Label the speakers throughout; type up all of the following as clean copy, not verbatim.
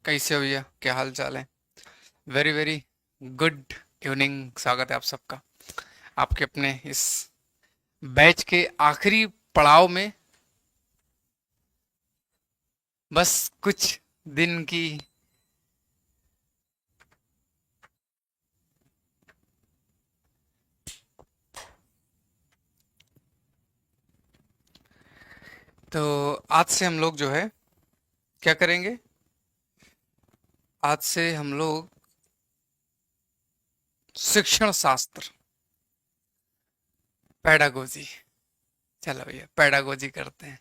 Speaker 1: कैसे हो भैया, क्या हाल चाल है? Very very good evening. स्वागत है आप सबका आपके अपने इस बैच के आखिरी पड़ाव में। बस कुछ दिन की। तो आज से हम लोग जो है क्या करेंगे? आज से हम लोग शिक्षण शास्त्र, पैडागोजी। चलो भैया, पैडागोजी करते हैं।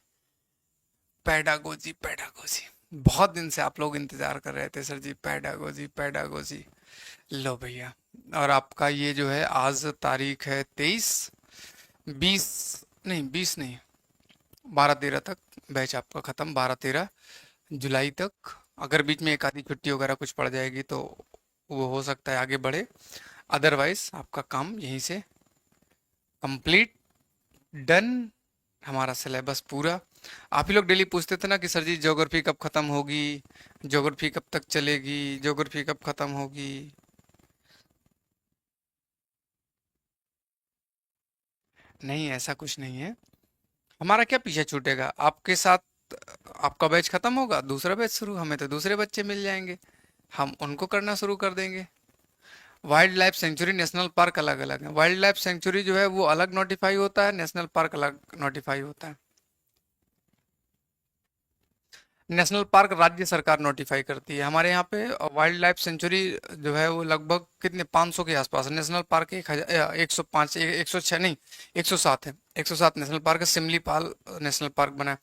Speaker 1: Pedagogy pedagogy. बहुत दिन से आप लोग इंतजार कर रहे थे सर जी, पैडागोजी पैडागोजी। लो भैया। और आपका ये जो है, आज तारीख है 23, 20, नहीं 20 नहीं, 12-13 तक बैच आपका खत्म, 12-13 जुलाई तक। अगर बीच में एक आधी छुट्टी वगैरह कुछ पड़ जाएगी तो वो हो सकता है आगे बढ़े। अदरवाइज आपका काम यहीं से कंप्लीट, डन। हमारा सिलेबस पूरा। आप ही लोग डेली पूछते थे ना कि सर जी ज्योग्राफी कब खत्म होगी, ज्योग्राफी कब तक चलेगी, ज्योग्राफी कब खत्म होगी। नहीं, ऐसा कुछ नहीं है। हमारा क्या पीछे छूटेगा आपके साथ? आपका बैच खत्म होगा, दूसरा बैच शुरू, हमें तो दूसरे बच्चे मिल जाएंगे, हम उनको करना शुरू कर देंगे। Wild life sanctuary, national park अलग अलग है। वाइल्ड लाइफ सेंचुरी जो है वो अलग नोटिफाई होता है, नेशनल पार्क अलग नोटिफाई होता है। नेशनल पार्क राज्य सरकार नोटिफाई करती है। हमारे यहाँ पे वाइल्ड लाइफ सेंचुरी जो है वो लगभग कितने 500 के आसपास है। नेशनल पार्क 1000, 105, 106 नहीं, 107 है। 107 नेशनल पार्क है। सिमलीपाल नेशनल पार्क बना है।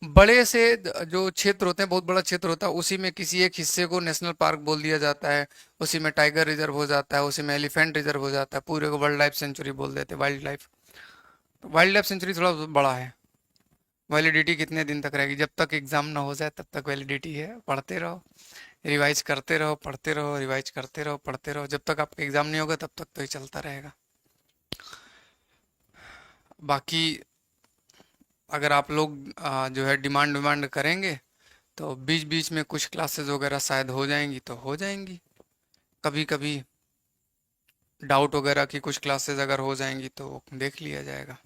Speaker 1: बड़े से जो क्षेत्र होते हैं, बहुत बड़ा क्षेत्र होता है, उसी में किसी एक हिस्से को नेशनल पार्क बोल दिया जाता है। उसी में टाइगर रिजर्व हो जाता है, उसी में एलिफेंट रिजर्व हो जाता है, पूरे को वर्ल्ड लाइफ सेंचुरी बोल देते हैं। वाइल्ड लाइफ सेंचुरी थोड़ा बड़ा है। वैलिडिटी कितने दिन तक रहेगी? जब तक एग्जाम ना हो जाए तब तक वैलिडिटी है। पढ़ते रहो, रिवाइज करते रहो, पढ़ते रहो, रिवाइज करते रहो, पढ़ते रहो, जब तक आपका एग्जाम नहीं होगा तब तक तो ये चलता रहेगा। बाकी अगर आप लोग जो है डिमांड विमांड करेंगे तो बीच बीच में कुछ क्लासेस वगैरह शायद हो जाएंगी तो हो जाएंगी। कभी कभी डाउट वगैरह की कुछ क्लासेस अगर हो जाएंगी तो देख लिया जाएगा।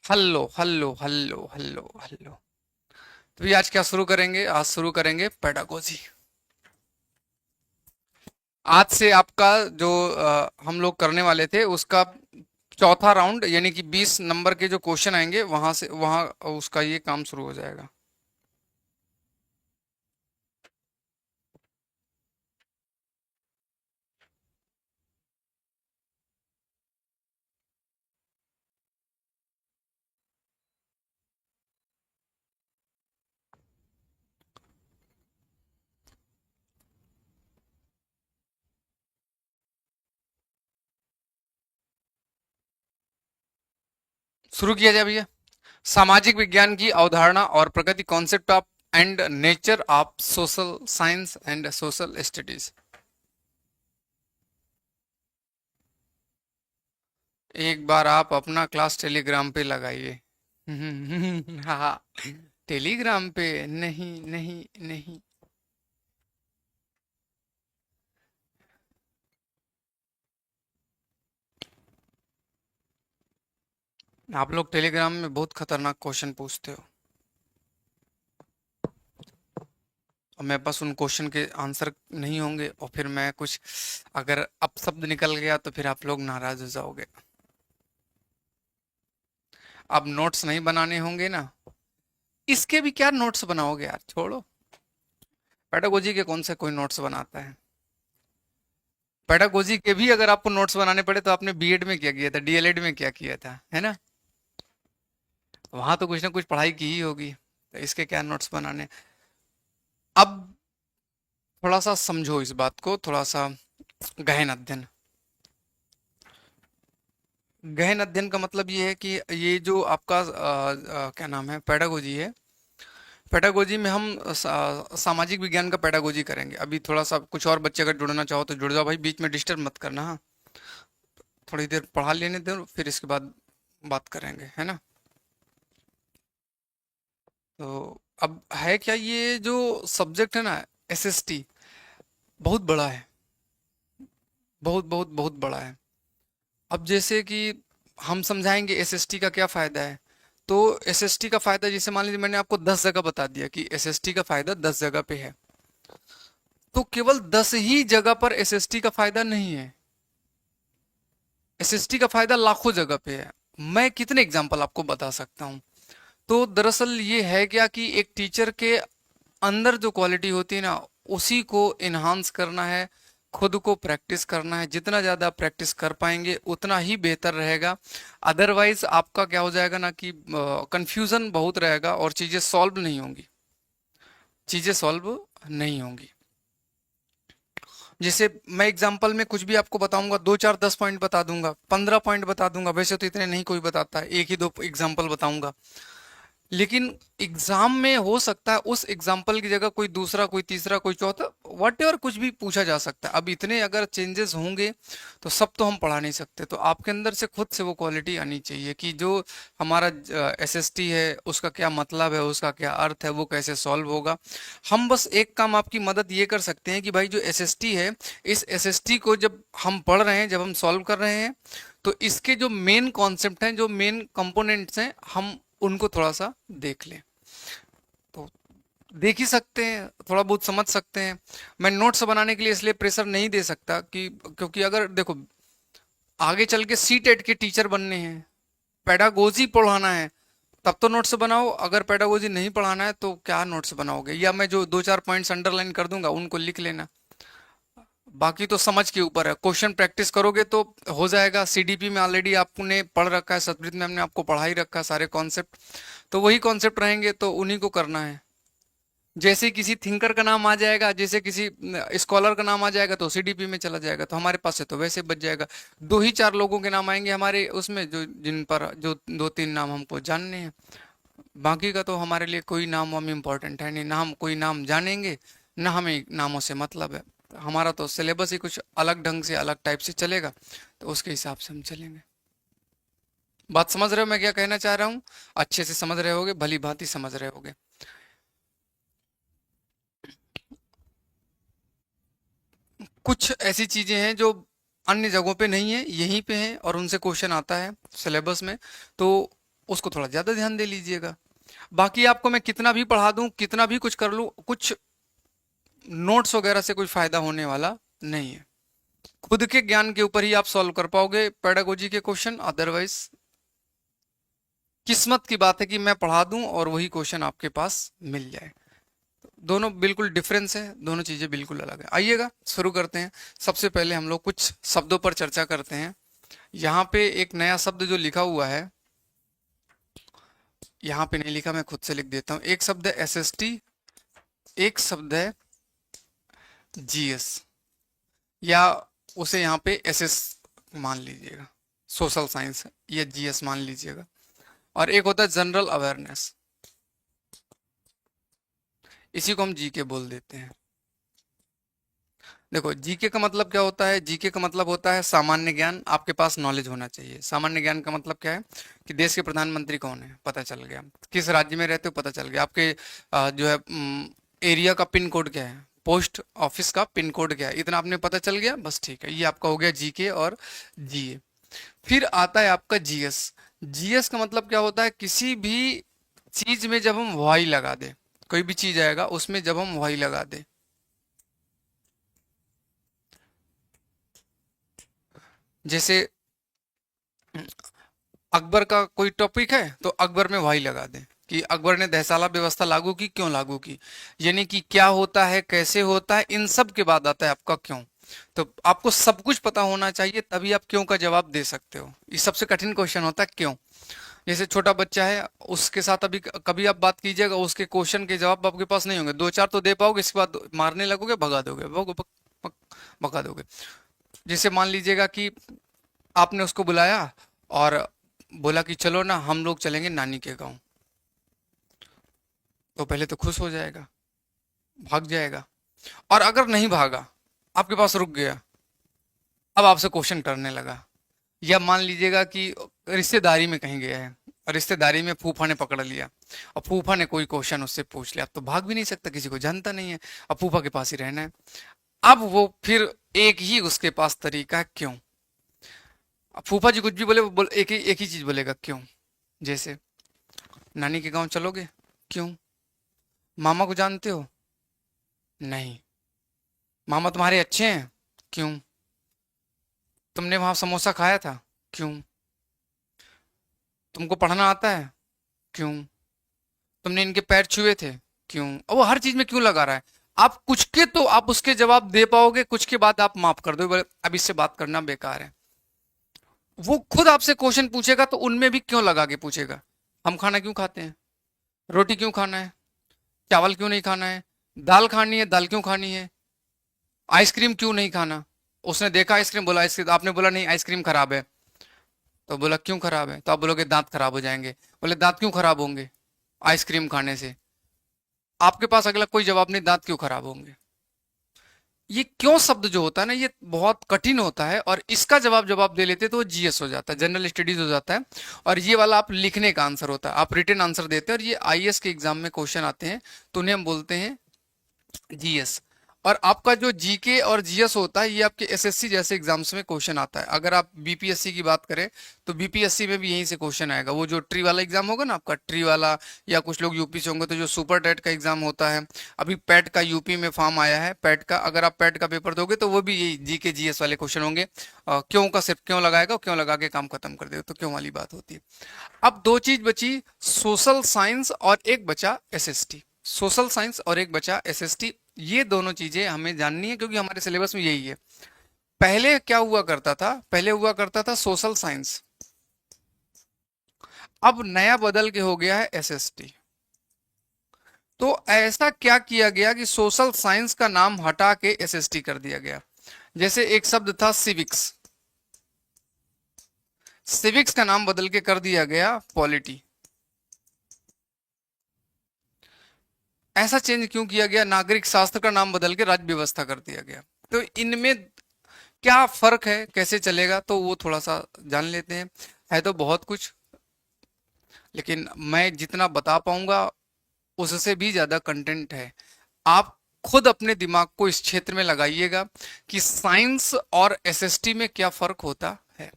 Speaker 1: Hello hello hello hello hello. तो ये आज क्या शुरू करेंगे? आज शुरू करेंगे पेडागोजी। आज से आपका जो हम लोग करने वाले थे उसका चौथा राउंड, यानी कि 20 नंबर के जो क्वेश्चन आएंगे वहां से वहां उसका ये काम शुरू हो जाएगा। शुरू किया जाए भैया। सामाजिक विज्ञान की अवधारणा और प्रगति, concept of and nature of social science and social studies. एक बार आप अपना क्लास टेलीग्राम पे लगाइए। हाँ, टेलीग्राम पे नहीं नहीं नहीं। आप लोग टेलीग्राम में बहुत खतरनाक क्वेश्चन पूछते हो और मेरे पास उन क्वेश्चन के आंसर नहीं होंगे, और फिर मैं कुछ अगर अपशब्द निकल गया तो फिर आप लोग नाराज हो जाओगे। अब नोट्स नहीं बनाने होंगे ना? इसके भी क्या नोट्स बनाओगे यार, छोड़ो। पेडागोजी के कौन से कोई नोट्स बनाता है? पेडागोजी के भी अगर आपको नोट्स बनाने पड़े तो आपने बीएड में क्या किया था, डीएलएड में क्या किया था, है ना? वहां तो कुछ ना कुछ पढ़ाई की ही होगी, तो इसके क्या नोट्स बनाने? अब थोड़ा सा समझो इस बात को, थोड़ा सा गहन अध्ययन। गहन अध्ययन का मतलब ये है कि ये जो आपका क्या नाम है, पेडागोजी है। पेडागोजी में हम सामाजिक विज्ञान का पेडागोजी करेंगे। अभी थोड़ा सा कुछ और बच्चे अगर जुड़ना चाहो तो जुड़ जाओ भाई, बीच में डिस्टर्ब मत करना। हाँ, थोड़ी देर पढ़ा लेने दो, फिर इसके बाद बात करेंगे, है ना। तो अब है क्या, ये जो सब्जेक्ट है ना, एसएसटी, बहुत बड़ा है, बहुत बहुत बहुत बड़ा है। अब जैसे कि हम समझाएंगे एसएसटी का क्या फायदा है। तो एसएसटी का फायदा, जैसे मान लीजिए मैंने आपको 10 जगह बता दिया कि एसएसटी का फायदा 10 जगह पे है, तो केवल 10 ही जगह पर एसएसटी का फायदा नहीं है, एसएसटी का फायदा लाखों जगह पे है। मैं कितने एग्जांपल आपको बता सकता हूँ। तो दरअसल ये है क्या कि एक टीचर के अंदर जो क्वालिटी होती है ना, उसी को इन्हांस करना है, खुद को प्रैक्टिस करना है। जितना ज़्यादा प्रैक्टिस कर पाएंगे उतना ही बेहतर रहेगा। अदरवाइज आपका क्या हो जाएगा ना कि कंफ्यूजन बहुत रहेगा और चीज़ें सॉल्व नहीं होंगी, चीज़ें सॉल्व नहीं होंगी। जैसे मैं एग्जांपल में कुछ भी आपको बताऊंगा, 2 4 10 पॉइंट बता दूंगा, 15 पॉइंट बता दूंगा, वैसे तो इतने नहीं कोई बताता है, एक ही दो एग्जांपल बताऊंगा। लेकिन एग्जाम में हो सकता है उस एग्जाम्पल की जगह कोई दूसरा, कोई तीसरा, कोई चौथा, वट एवर कुछ भी पूछा जा सकता है। अब इतने अगर चेंजेस होंगे तो सब तो हम पढ़ा नहीं सकते। तो आपके अंदर से खुद से वो क्वालिटी आनी चाहिए कि जो हमारा एसएसटी है उसका क्या मतलब है, उसका क्या अर्थ है, वो कैसे सॉल्व होगा। हम बस एक काम आपकी मदद ये कर सकते हैं कि भाई जो एसएसटी है, इस एसएसटी को जब हम पढ़ रहे हैं, जब हम सॉल्व कर रहे हैं, तो इसके जो मेन कॉन्सेप्ट हैं, जो मेन कंपोनेंट्स हैं, हम उनको थोड़ा सा देख लें। तो देख ही सकते हैं, थोड़ा बहुत समझ सकते हैं। मैं नोट्स बनाने के लिए इसलिए प्रेशर नहीं दे सकता कि, क्योंकि अगर देखो आगे चल के सी टेट के टीचर बनने हैं, पेडागोजी पढ़ाना है, तब तो नोट्स बनाओ। अगर पेडागोजी नहीं पढ़ाना है तो क्या नोट्स बनाओगे, या मैं जो 2 4 पॉइंट्स अंडरलाइन कर दूंगा उनको लिख लेना। बाकी तो समझ के ऊपर है। क्वेश्चन प्रैक्टिस करोगे तो हो जाएगा। सीडीपी में ऑलरेडी आपने पढ़ रखा है, सतप्रीत मैम ने आपको पढ़ा ही रखा है सारे कॉन्सेप्ट, तो वही कॉन्सेप्ट रहेंगे, तो उन्हीं को करना है। जैसे किसी थिंकर का नाम आ जाएगा, जैसे किसी स्कॉलर का नाम आ जाएगा तो सीडीपी में चला जाएगा, तो हमारे पास से तो वैसे बच जाएगा। 2 ही 4 लोगों के नाम आएंगे हमारे उसमें, जो जिन पर जो 2 3 नाम हमको जानने हैं। बाकी का तो हमारे लिए कोई नाम वाम इम्पोर्टेंट है नहीं, ना हम कोई नाम जानेंगे, ना हमें नामों से मतलब है। हमारा तो सिलेबस ही कुछ अलग ढंग से, अलग टाइप से चलेगा, तो उसके हिसाब से हम चलेंगे। बात समझ रहे हो मैं क्या कहना चाह रहा हूँ? अच्छे से समझ रहे होगे, भली भांति समझ रहे होगे। कुछ ऐसी चीजें हैं जो अन्य जगहों पे नहीं है, यहीं पे हैं, और उनसे क्वेश्चन आता है सिलेबस में, तो उसको थोड़ा ज्यादा ध्यान दे लीजिएगा। बाकी आपको मैं कितना भी पढ़ा दूं, कितना भी कुछ कर लूं, कुछ नोट्स वगैरह से कोई फायदा होने वाला नहीं है। खुद के ज्ञान के ऊपर ही आप सॉल्व कर पाओगे पेडागोजी के क्वेश्चन। अदरवाइज किस्मत की बात है कि मैं पढ़ा दूं और वही क्वेश्चन आपके पास मिल जाए। दोनों बिल्कुल डिफरेंस है, दोनों चीजें बिल्कुल अलग है। आइएगा शुरू करते हैं। सबसे पहले हम लोग कुछ शब्दों पर चर्चा करते हैं। यहाँ पे एक नया शब्द जो लिखा हुआ है, यहाँ पे नहीं लिखा, मैं खुद से लिख देता हूँ। एक शब्द है एसएसटी, एक शब्द है जीएस, या उसे यहाँ पे एसएस मान लीजिएगा, सोशल साइंस, या जीएस मान लीजिएगा। और एक होता है जनरल अवेयरनेस, इसी को हम जीके बोल देते हैं। देखो जीके का मतलब क्या होता है, जीके का मतलब होता है सामान्य ज्ञान, आपके पास नॉलेज होना चाहिए। सामान्य ज्ञान का मतलब क्या है कि देश के प्रधानमंत्री कौन है पता चल गया, किस राज्य में रहते हो पता चल गया, आपके जो है एरिया का पिन कोड क्या है, पोस्ट ऑफिस का पिन कोड क्या है, इतना आपने पता चल गया, बस ठीक है, ये आपका हो गया जीके और जीए। फिर आता है आपका जीएस। जीएस का मतलब क्या होता है, किसी भी चीज में जब हम वाई लगा दे, कोई भी चीज आएगा उसमें जब हम वाई लगा दे, जैसे अकबर का कोई टॉपिक है तो अकबर में वाई लगा दें कि अकबर ने दहसाला व्यवस्था लागू की, क्यों लागू की, यानी कि क्या होता है, कैसे होता है, इन सब के बाद आता है आपका क्यों। तो आपको सब कुछ पता होना चाहिए, तभी आप क्यों का जवाब दे सकते हो। ये सबसे कठिन क्वेश्चन होता है क्यों। जैसे छोटा बच्चा है, उसके साथ अभी कभी आप बात कीजिएगा, उसके क्वेश्चन के जवाब आपके पास नहीं होंगे, 2 4 तो दे पाओगे, इसके बाद मारने लगोगे, भगा दोगे, भगा दोगे। जैसे मान लीजिएगा कि आपने उसको बुलाया और बोला कि चलो ना हम लोग चलेंगे नानी के गांव, तो पहले तो खुश हो जाएगा, भाग जाएगा। और अगर नहीं भागा, आपके पास रुक गया, अब आपसे क्वेश्चन करने लगा, या मान लीजिएगा कि रिश्तेदारी में कहीं गया है और रिश्तेदारी में फूफा ने पकड़ लिया और फूफा ने कोई क्वेश्चन उससे पूछ लिया, अब तो भाग भी नहीं सकता, किसी को जानता नहीं है, अब फूफा के पास ही रहना है। अब वो फिर एक ही उसके पास तरीका है, क्यों। अब फूफा जी कुछ भी बोले, वो एक ही चीज बोलेगा, क्यों। जैसे नानी के गांव चलोगे, क्यों। मामा को जानते हो, नहीं। मामा तुम्हारे अच्छे हैं, क्यों। तुमने वहां समोसा खाया था, क्यों। तुमको पढ़ना आता है, क्यों। तुमने इनके पैर छुए थे, क्यों। अब वो हर चीज में क्यों लगा रहा है। आप कुछ के तो आप उसके जवाब दे पाओगे, कुछ के बाद आप माफ कर दो, अब इससे बात करना बेकार है। वो खुद आपसे क्वेश्चन पूछेगा तो उनमें भी क्यों लगा के पूछेगा। हम खाना क्यों खाते हैं, रोटी क्यों खाना है, चावल क्यों नहीं खाना है, दाल खानी है, दाल क्यों खानी है, आइसक्रीम क्यों नहीं खाना। उसने देखा आइसक्रीम, बोला आइसक्रीम, आपने बोला नहीं आइसक्रीम खराब है, तो बोला क्यों खराब है, तो आप बोलोगे दांत खराब हो जाएंगे। बोले दांत क्यों खराब होंगे, आइसक्रीम खाने से। आपके पास अगला कोई जवाब नहीं, दांत क्यों खराब होंगे। ये क्यों शब्द जो होता है ना, ये बहुत कठिन होता है, और इसका जवाब जब आप दे लेते हैं तो वो जीएस हो जाता है, जनरल स्टडीज हो जाता है। और ये वाला आप लिखने का आंसर होता है, आप रिटन आंसर देते हैं, और ये आईएएस के एग्जाम में क्वेश्चन आते हैं, तो उन्हें हम बोलते हैं जीएस। और आपका जो जीके और जीएस होता है, ये आपके एसएससी जैसे एग्जाम्स में क्वेश्चन आता है। अगर आप बीपीएससी की बात करें तो बीपीएससी में भी यहीं से क्वेश्चन आएगा, वो जो ट्री वाला एग्जाम होगा ना आपका, ट्री वाला, या कुछ लोग यूपी से होंगे तो जो सुपर टेट का एग्जाम होता है। अभी पैट का यूपी में फॉर्म आया है, पैट का, अगर आप पैट का पेपर दोगे तो वो भी यही जीके जीएस वाले क्वेश्चन होंगे। क्यों का सिर्फ क्यों लगाएगा, क्यों लगा के काम खत्म कर देगा, तो क्यों वाली बात होती है। अब दो चीज बची, सोशल साइंस और एक बचा एसएसटी। सोशल साइंस और एक बचा एसएसटी, ये दोनों चीजें हमें जाननी है क्योंकि हमारे सिलेबस में यही है। पहले क्या हुआ करता था, पहले हुआ करता था सोशल साइंस, अब नया बदल के हो गया है एसएसटी। तो ऐसा क्या किया गया कि सोशल साइंस का नाम हटा के एसएसटी कर दिया गया। जैसे एक शब्द था सिविक्स, सिविक्स का नाम बदल के कर दिया गया पॉलिटी। ऐसा चेंज क्यों किया गया, नागरिक शास्त्र का नाम बदल के राज्य व्यवस्था कर दिया गया। तो इनमें क्या फर्क है, कैसे चलेगा, तो वो थोड़ा सा जान लेते हैं। है तो बहुत कुछ, लेकिन मैं जितना बता पाऊंगा उससे भी ज्यादा कंटेंट है। आप खुद अपने दिमाग को इस क्षेत्र में लगाइएगा कि साइंस और एसएसटी में क्या फर्क होता है।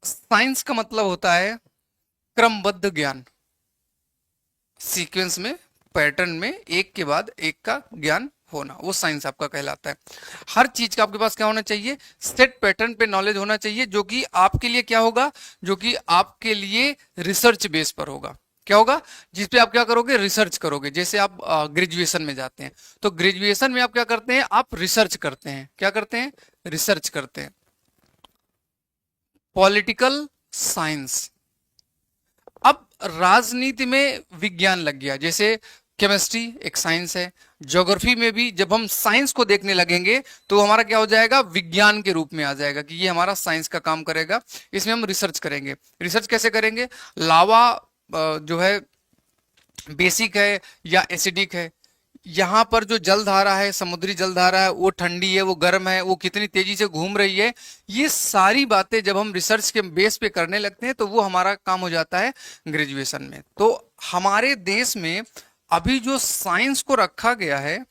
Speaker 1: साइंस का मतलब होता है क्रमबद्ध ज्ञान, सीक्वेंस में, पैटर्न में, एक के बाद एक का ज्ञान होना, वो साइंस आपका कहलाता है। हर चीज का आपके पास क्या होना चाहिए, सेट पैटर्न पे नॉलेज होना चाहिए, जो कि आपके लिए क्या होगा, जो कि आपके लिए रिसर्च बेस पर होगा। क्या होगा, जिसपे आप क्या करोगे, रिसर्च करोगे। जैसे आप ग्रेजुएशन में जाते हैं, तो ग्रेजुएशन में आप क्या करते हैं, आप रिसर्च करते हैं। क्या करते हैं, रिसर्च करते हैं। पॉलिटिकल साइंस, अब राजनीति में विज्ञान लग गया, जैसे केमिस्ट्री एक साइंस है। ज्योग्राफी में भी जब हम साइंस को देखने लगेंगे तो हमारा क्या हो जाएगा, विज्ञान के रूप में आ जाएगा कि ये हमारा साइंस का काम करेगा, इसमें हम रिसर्च करेंगे। रिसर्च कैसे करेंगे, लावा जो है बेसिक है या एसिडिक है, यहाँ पर जो जलधारा है, समुद्री जलधारा है, वो ठंडी है, वो गर्म है, वो कितनी तेजी से घूम रही है, ये सारी बातें जब हम रिसर्च के बेस पे करने लगते हैं तो वो हमारा काम हो जाता है ग्रेजुएशन में। तो हमारे देश में अभी जो साइंस को रखा गया है,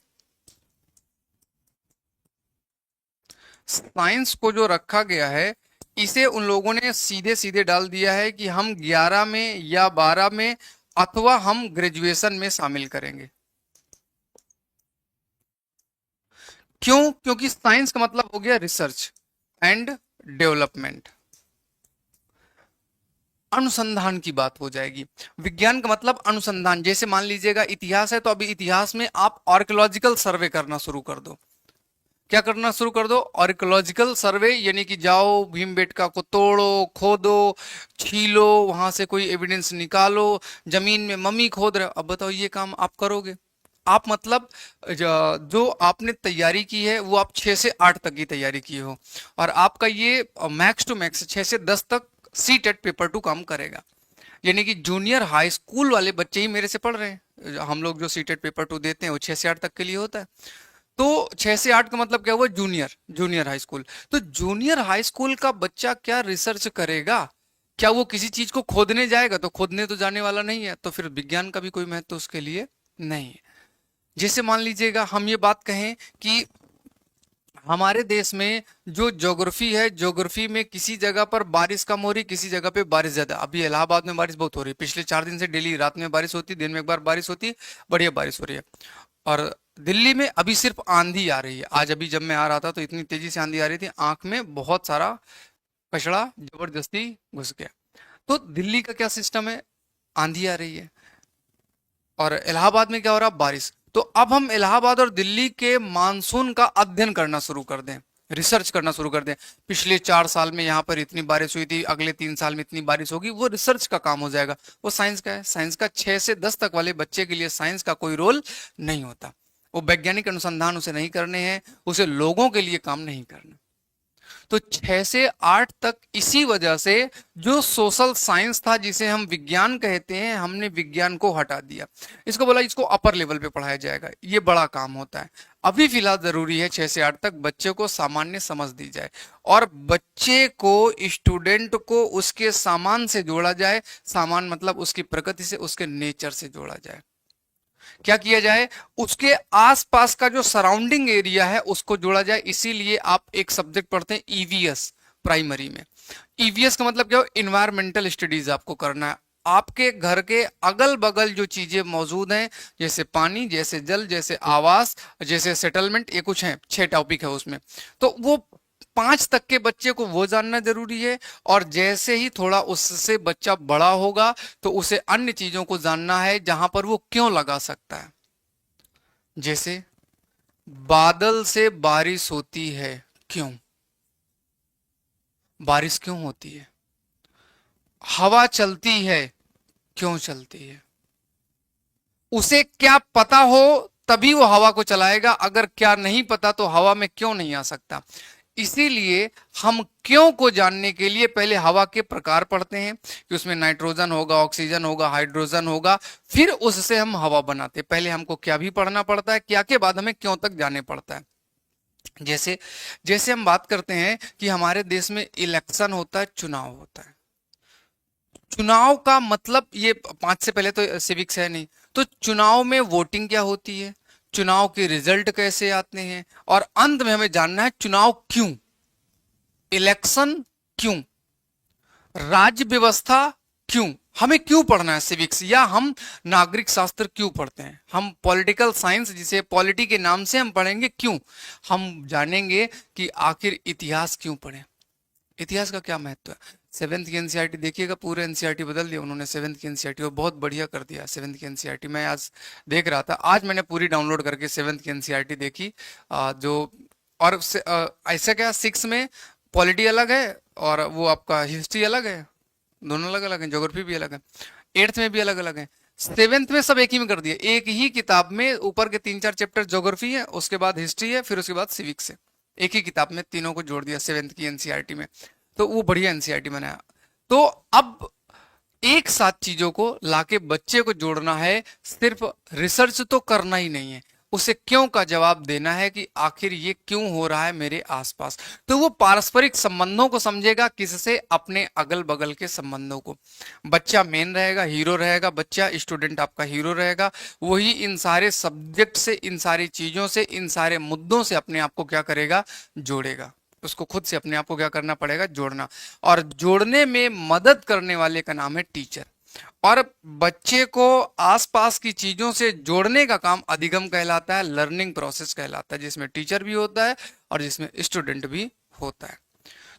Speaker 1: साइंस को जो रखा गया है, इसे उन लोगों ने सीधे सीधे डाल दिया है कि हम 11 में या 12 में अथवा हम ग्रेजुएशन में शामिल करेंगे। क्यों, क्योंकि साइंस का मतलब हो गया रिसर्च एंड डेवलपमेंट, अनुसंधान की बात हो जाएगी। विज्ञान का मतलब अनुसंधान। जैसे मान लीजिएगा इतिहास है, तो अभी इतिहास में आप आर्कियोलॉजिकल सर्वे करना शुरू कर दो। क्या करना शुरू कर दो, आर्कियोलॉजिकल सर्वे, यानी कि जाओ भीमबेटका को तोड़ो, खोदो, छीलो, वहां से कोई एविडेंस निकालो, जमीन में मम्मी खोद रहे हो। अब बताओ ये काम आप करोगे। आप मतलब जो आपने तैयारी की है वो आप 6 से 8 तक की तैयारी की हो, और आपका ये मैक्स टू मैक्स 6 से 10 तक सी टेट पेपर टू काम करेगा। यानी कि जूनियर हाई स्कूल वाले बच्चे ही मेरे से पढ़ रहे हैं, हम लोग जो सीटेट पेपर 2 देते हैं वो 6 से 8 तक के लिए होता है। तो 6 से 8 का मतलब क्या हुआ, जूनियर जूनियर हाई स्कूल। तो जूनियर हाई स्कूल का बच्चा क्या रिसर्च करेगा? क्या वो किसी चीज को खोदने जाएगा? तो खोदने तो जाने वाला नहीं है, तो फिर विज्ञान का भी कोई महत्व उसके लिए नहीं है। जैसे मान लीजिएगा हम ये बात कहें कि हमारे देश में जो ज्योग्राफी है, ज्योग्राफी में किसी जगह पर बारिश कम हो रही, किसी जगह पे बारिश ज्यादा। अभी इलाहाबाद में बारिश बहुत हो रही है, पिछले 4 दिन से डेली रात में बारिश होती है, दिन में एक बार बारिश होती है, बढ़िया बारिश हो रही है। और दिल्ली में अभी सिर्फ आंधी आ रही है। आज अभी जब मैं आ रहा था तो इतनी तेजी से आंधी आ रही थी, आंख में बहुत सारा कचड़ा जबरदस्ती घुस गया। तो दिल्ली का क्या सिस्टम है, आंधी आ रही है, और इलाहाबाद में क्या हो रहा, बारिश। तो अब हम इलाहाबाद और दिल्ली के मानसून का अध्ययन करना शुरू कर दें, रिसर्च करना शुरू कर दें। पिछले 4 साल में यहाँ पर इतनी बारिश हुई थी, अगले 3 साल में इतनी बारिश होगी, वो रिसर्च का काम हो जाएगा। वो साइंस का है। साइंस का 6 से 10 तक वाले बच्चे के लिए साइंस का कोई रोल नहीं होता। वो वैज्ञानिक अनुसंधान उसे नहीं करने हैं, उसे लोगों के लिए काम नहीं करना। तो 6 से 8 तक इसी वजह से जो सोशल साइंस था, जिसे हम विज्ञान कहते हैं, हमने विज्ञान को हटा दिया। इसको बोला इसको अपर लेवल पे पढ़ाया जाएगा, ये बड़ा काम होता है। अभी फिलहाल जरूरी है 6 से 8 तक बच्चे को सामान्य समझ दी जाए, और बच्चे को, स्टूडेंट को उसके सामान से जोड़ा जाए। सामान मतलब उसकी प्रकृति से, उसके नेचर से जोड़ा जाए। क्या किया जाए, उसके आसपास का जो सराउंडिंग एरिया है उसको जोड़ा जाए। इसीलिए आप एक सब्जेक्ट पढ़ते हैं ईवीएस प्राइमरी में। ईवीएस का मतलब क्या हो, इन्वायरमेंटल स्टडीज आपको करना है। आपके घर के अगल बगल जो चीजें मौजूद हैं, जैसे पानी, जैसे जल, जैसे आवास, जैसे सेटलमेंट, ये कुछ है, 6 टॉपिक है उसमें। तो वो 5 तक के बच्चे को वो जानना जरूरी है। और जैसे ही थोड़ा उससे बच्चा बड़ा होगा तो उसे अन्य चीजों को जानना है, जहां पर वो क्यों लगा सकता है। जैसे बादल से बारिश होती है, क्यों? बारिश क्यों होती है? हवा चलती है, क्यों चलती है? उसे क्या पता हो तभी वो हवा को चलाएगा, अगर क्या नहीं पता तो हवा में क्यों नहीं आ सकता। इसीलिए हम क्यों को जानने के लिए पहले हवा के प्रकार पढ़ते हैं, कि उसमें नाइट्रोजन होगा, ऑक्सीजन होगा, हाइड्रोजन होगा, फिर उससे हम हवा बनाते हैं। पहले हमको क्या भी पढ़ना पड़ता है, क्या के बाद हमें क्यों तक जाने पड़ता है। जैसे जैसे हम बात करते हैं कि हमारे देश में इलेक्शन होता है, चुनाव होता है। चुनाव का मतलब, ये 5 से पहले तो सिविक्स है नहीं, तो चुनाव में वोटिंग क्या होती है, चुनाव के रिजल्ट कैसे आते हैं, और अंत में हमें जानना है चुनाव क्यों, इलेक्शन क्यों, राज्य व्यवस्था क्यों। हमें क्यों पढ़ना है सिविक्स, या हम नागरिक शास्त्र क्यों पढ़ते हैं, हम पॉलिटिकल साइंस, जिसे पॉलिटी के नाम से हम पढ़ेंगे, क्यों? हम जानेंगे कि आखिर इतिहास क्यों पढ़ें, इतिहास का क्या महत्व है। 7th की एनसीईआरटी देखिएगा, पूरे एनसीईआरटी बदल दिया उन्होंने। 7th की एनसीईआरटी, वो बहुत बढ़िया कर दिया 7th की एनसीईआरटी। मैं आज देख रहा था, आज मैंने पूरी डाउनलोड करके 7th की एनसीईआरटी देखी। जो और ऐसा क्या, 6 में पॉलिटी अलग है और वो आपका हिस्ट्री अलग है, दोनों अलग अलग है, ज्योग्राफी भी अलग है, 8th में भी अलग अलग है। 7th में सब एक ही में कर दिया, एक ही किताब में ऊपर के 3-4 चैप्टर ज्योग्राफी है, उसके बाद हिस्ट्री है, फिर उसके बाद सिविक्स है। एक ही किताब में तीनों को जोड़ दिया 7th की एनसीईआरटी में। तो वो बढ़िया एनसीईआरटी बनाया। तो अब एक साथ चीजों को लाके बच्चे को जोड़ना है, सिर्फ रिसर्च तो करना ही नहीं है, उसे क्यों का जवाब देना है, कि आखिर ये क्यों हो रहा है मेरे आसपास। तो वो पारस्परिक संबंधों को समझेगा, किससे, अपने अगल बगल के संबंधों को। बच्चा मेन रहेगा, हीरो रहेगा, बच्चा स्टूडेंट आपका हीरो रहेगा। वही इन सारे सब्जेक्ट से, इन सारी चीजों से, इन सारे मुद्दों से अपने आप को क्या करेगा, जोड़ेगा। उसको खुद से अपने आप को क्या करना पड़ेगा, जोड़ना। और जोड़ने में मदद करने वाले का नाम है टीचर। और बच्चे को आसपास की चीजों से जोड़ने का काम अधिगम कहलाता है, लर्निंग प्रोसेस कहलाता है, जिसमें टीचर भी होता है और जिसमें स्टूडेंट भी होता है।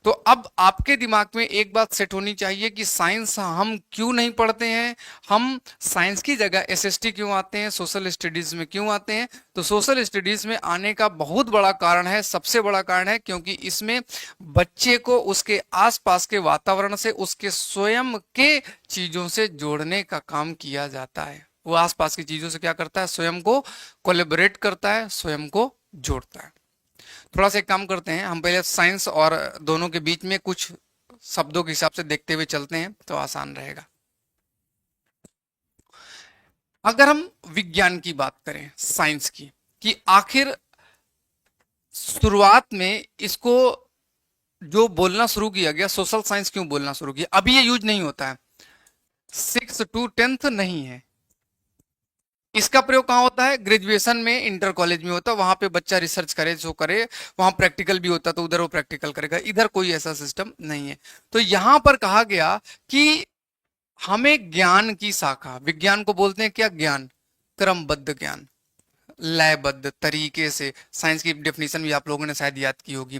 Speaker 1: तो अब आपके दिमाग में एक बात सेट होनी चाहिए कि साइंस हम क्यों नहीं पढ़ते हैं, हम साइंस की जगह एसएसटी क्यों आते हैं, सोशल स्टडीज में क्यों आते हैं। तो सोशल स्टडीज में आने का बहुत बड़ा कारण है, सबसे बड़ा कारण है, क्योंकि इसमें बच्चे को उसके आसपास के वातावरण से, उसके स्वयं के चीजों से जोड़ने का काम किया जाता है। वो आसपास की चीजों से क्या करता है, स्वयं को कोलेबरेट करता है, स्वयं को जोड़ता है। थोड़ा सा एक काम करते हैं, हम पहले साइंस और दोनों के बीच में कुछ शब्दों के हिसाब से देखते हुए चलते हैं, तो आसान रहेगा। अगर हम विज्ञान की बात करें, साइंस की, कि आखिर शुरुआत में इसको जो बोलना शुरू किया गया, सोशल साइंस क्यों बोलना शुरू किया? अभी ये यूज नहीं होता है, 6 to 10th नहीं है। इसका प्रयोग कहाँ होता है? ग्रेजुएशन में, इंटर कॉलेज में होता है। वहां पे बच्चा रिसर्च करे जो करे, वहां प्रैक्टिकल भी होता तो उधर वो प्रैक्टिकल करेगा, इधर कोई ऐसा सिस्टम नहीं है। तो यहां पर कहा गया कि हमें ज्ञान की शाखा, विज्ञान को बोलते हैं क्या? ज्ञान, क्रमबद्ध ज्ञान, लयबद्ध तरीके से। साइंस की डेफिनेशन भी आप लोगों ने शायद याद की होगी।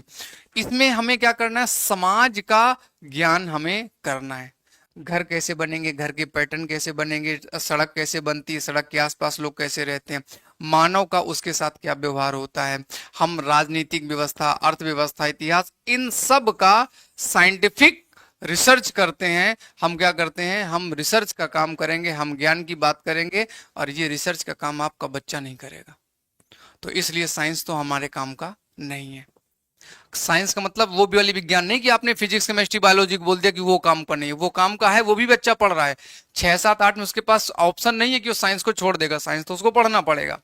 Speaker 1: इसमें हमें क्या करना है? समाज का ज्ञान हमें करना है। घर कैसे बनेंगे, घर के पैटर्न कैसे बनेंगे, सड़क कैसे बनती है, सड़क के आसपास लोग कैसे रहते हैं, मानव का उसके साथ क्या व्यवहार होता है, हम राजनीतिक व्यवस्था, अर्थव्यवस्था, इतिहास, इन सब का साइंटिफिक रिसर्च करते हैं। हम क्या करते हैं? हम रिसर्च का काम करेंगे, हम ज्ञान की बात करेंगे, और ये रिसर्च का काम आपका बच्चा नहीं करेगा। तो इसलिए साइंस तो हमारे काम का नहीं है। साइंस का मतलब वो भी वाली विज्ञान नहीं कि आपने फिजिक्स केमिस्ट्री बायोलॉजी को बोल दिया कि वो काम का नहीं है। वो काम का है, वो भी बच्चा पढ़ रहा है। 6 7 8 में उसके पास ऑप्शन नहीं है कि वो साइंस को छोड़ देगा, साइंस तो उसको पढ़ना पड़ेगा।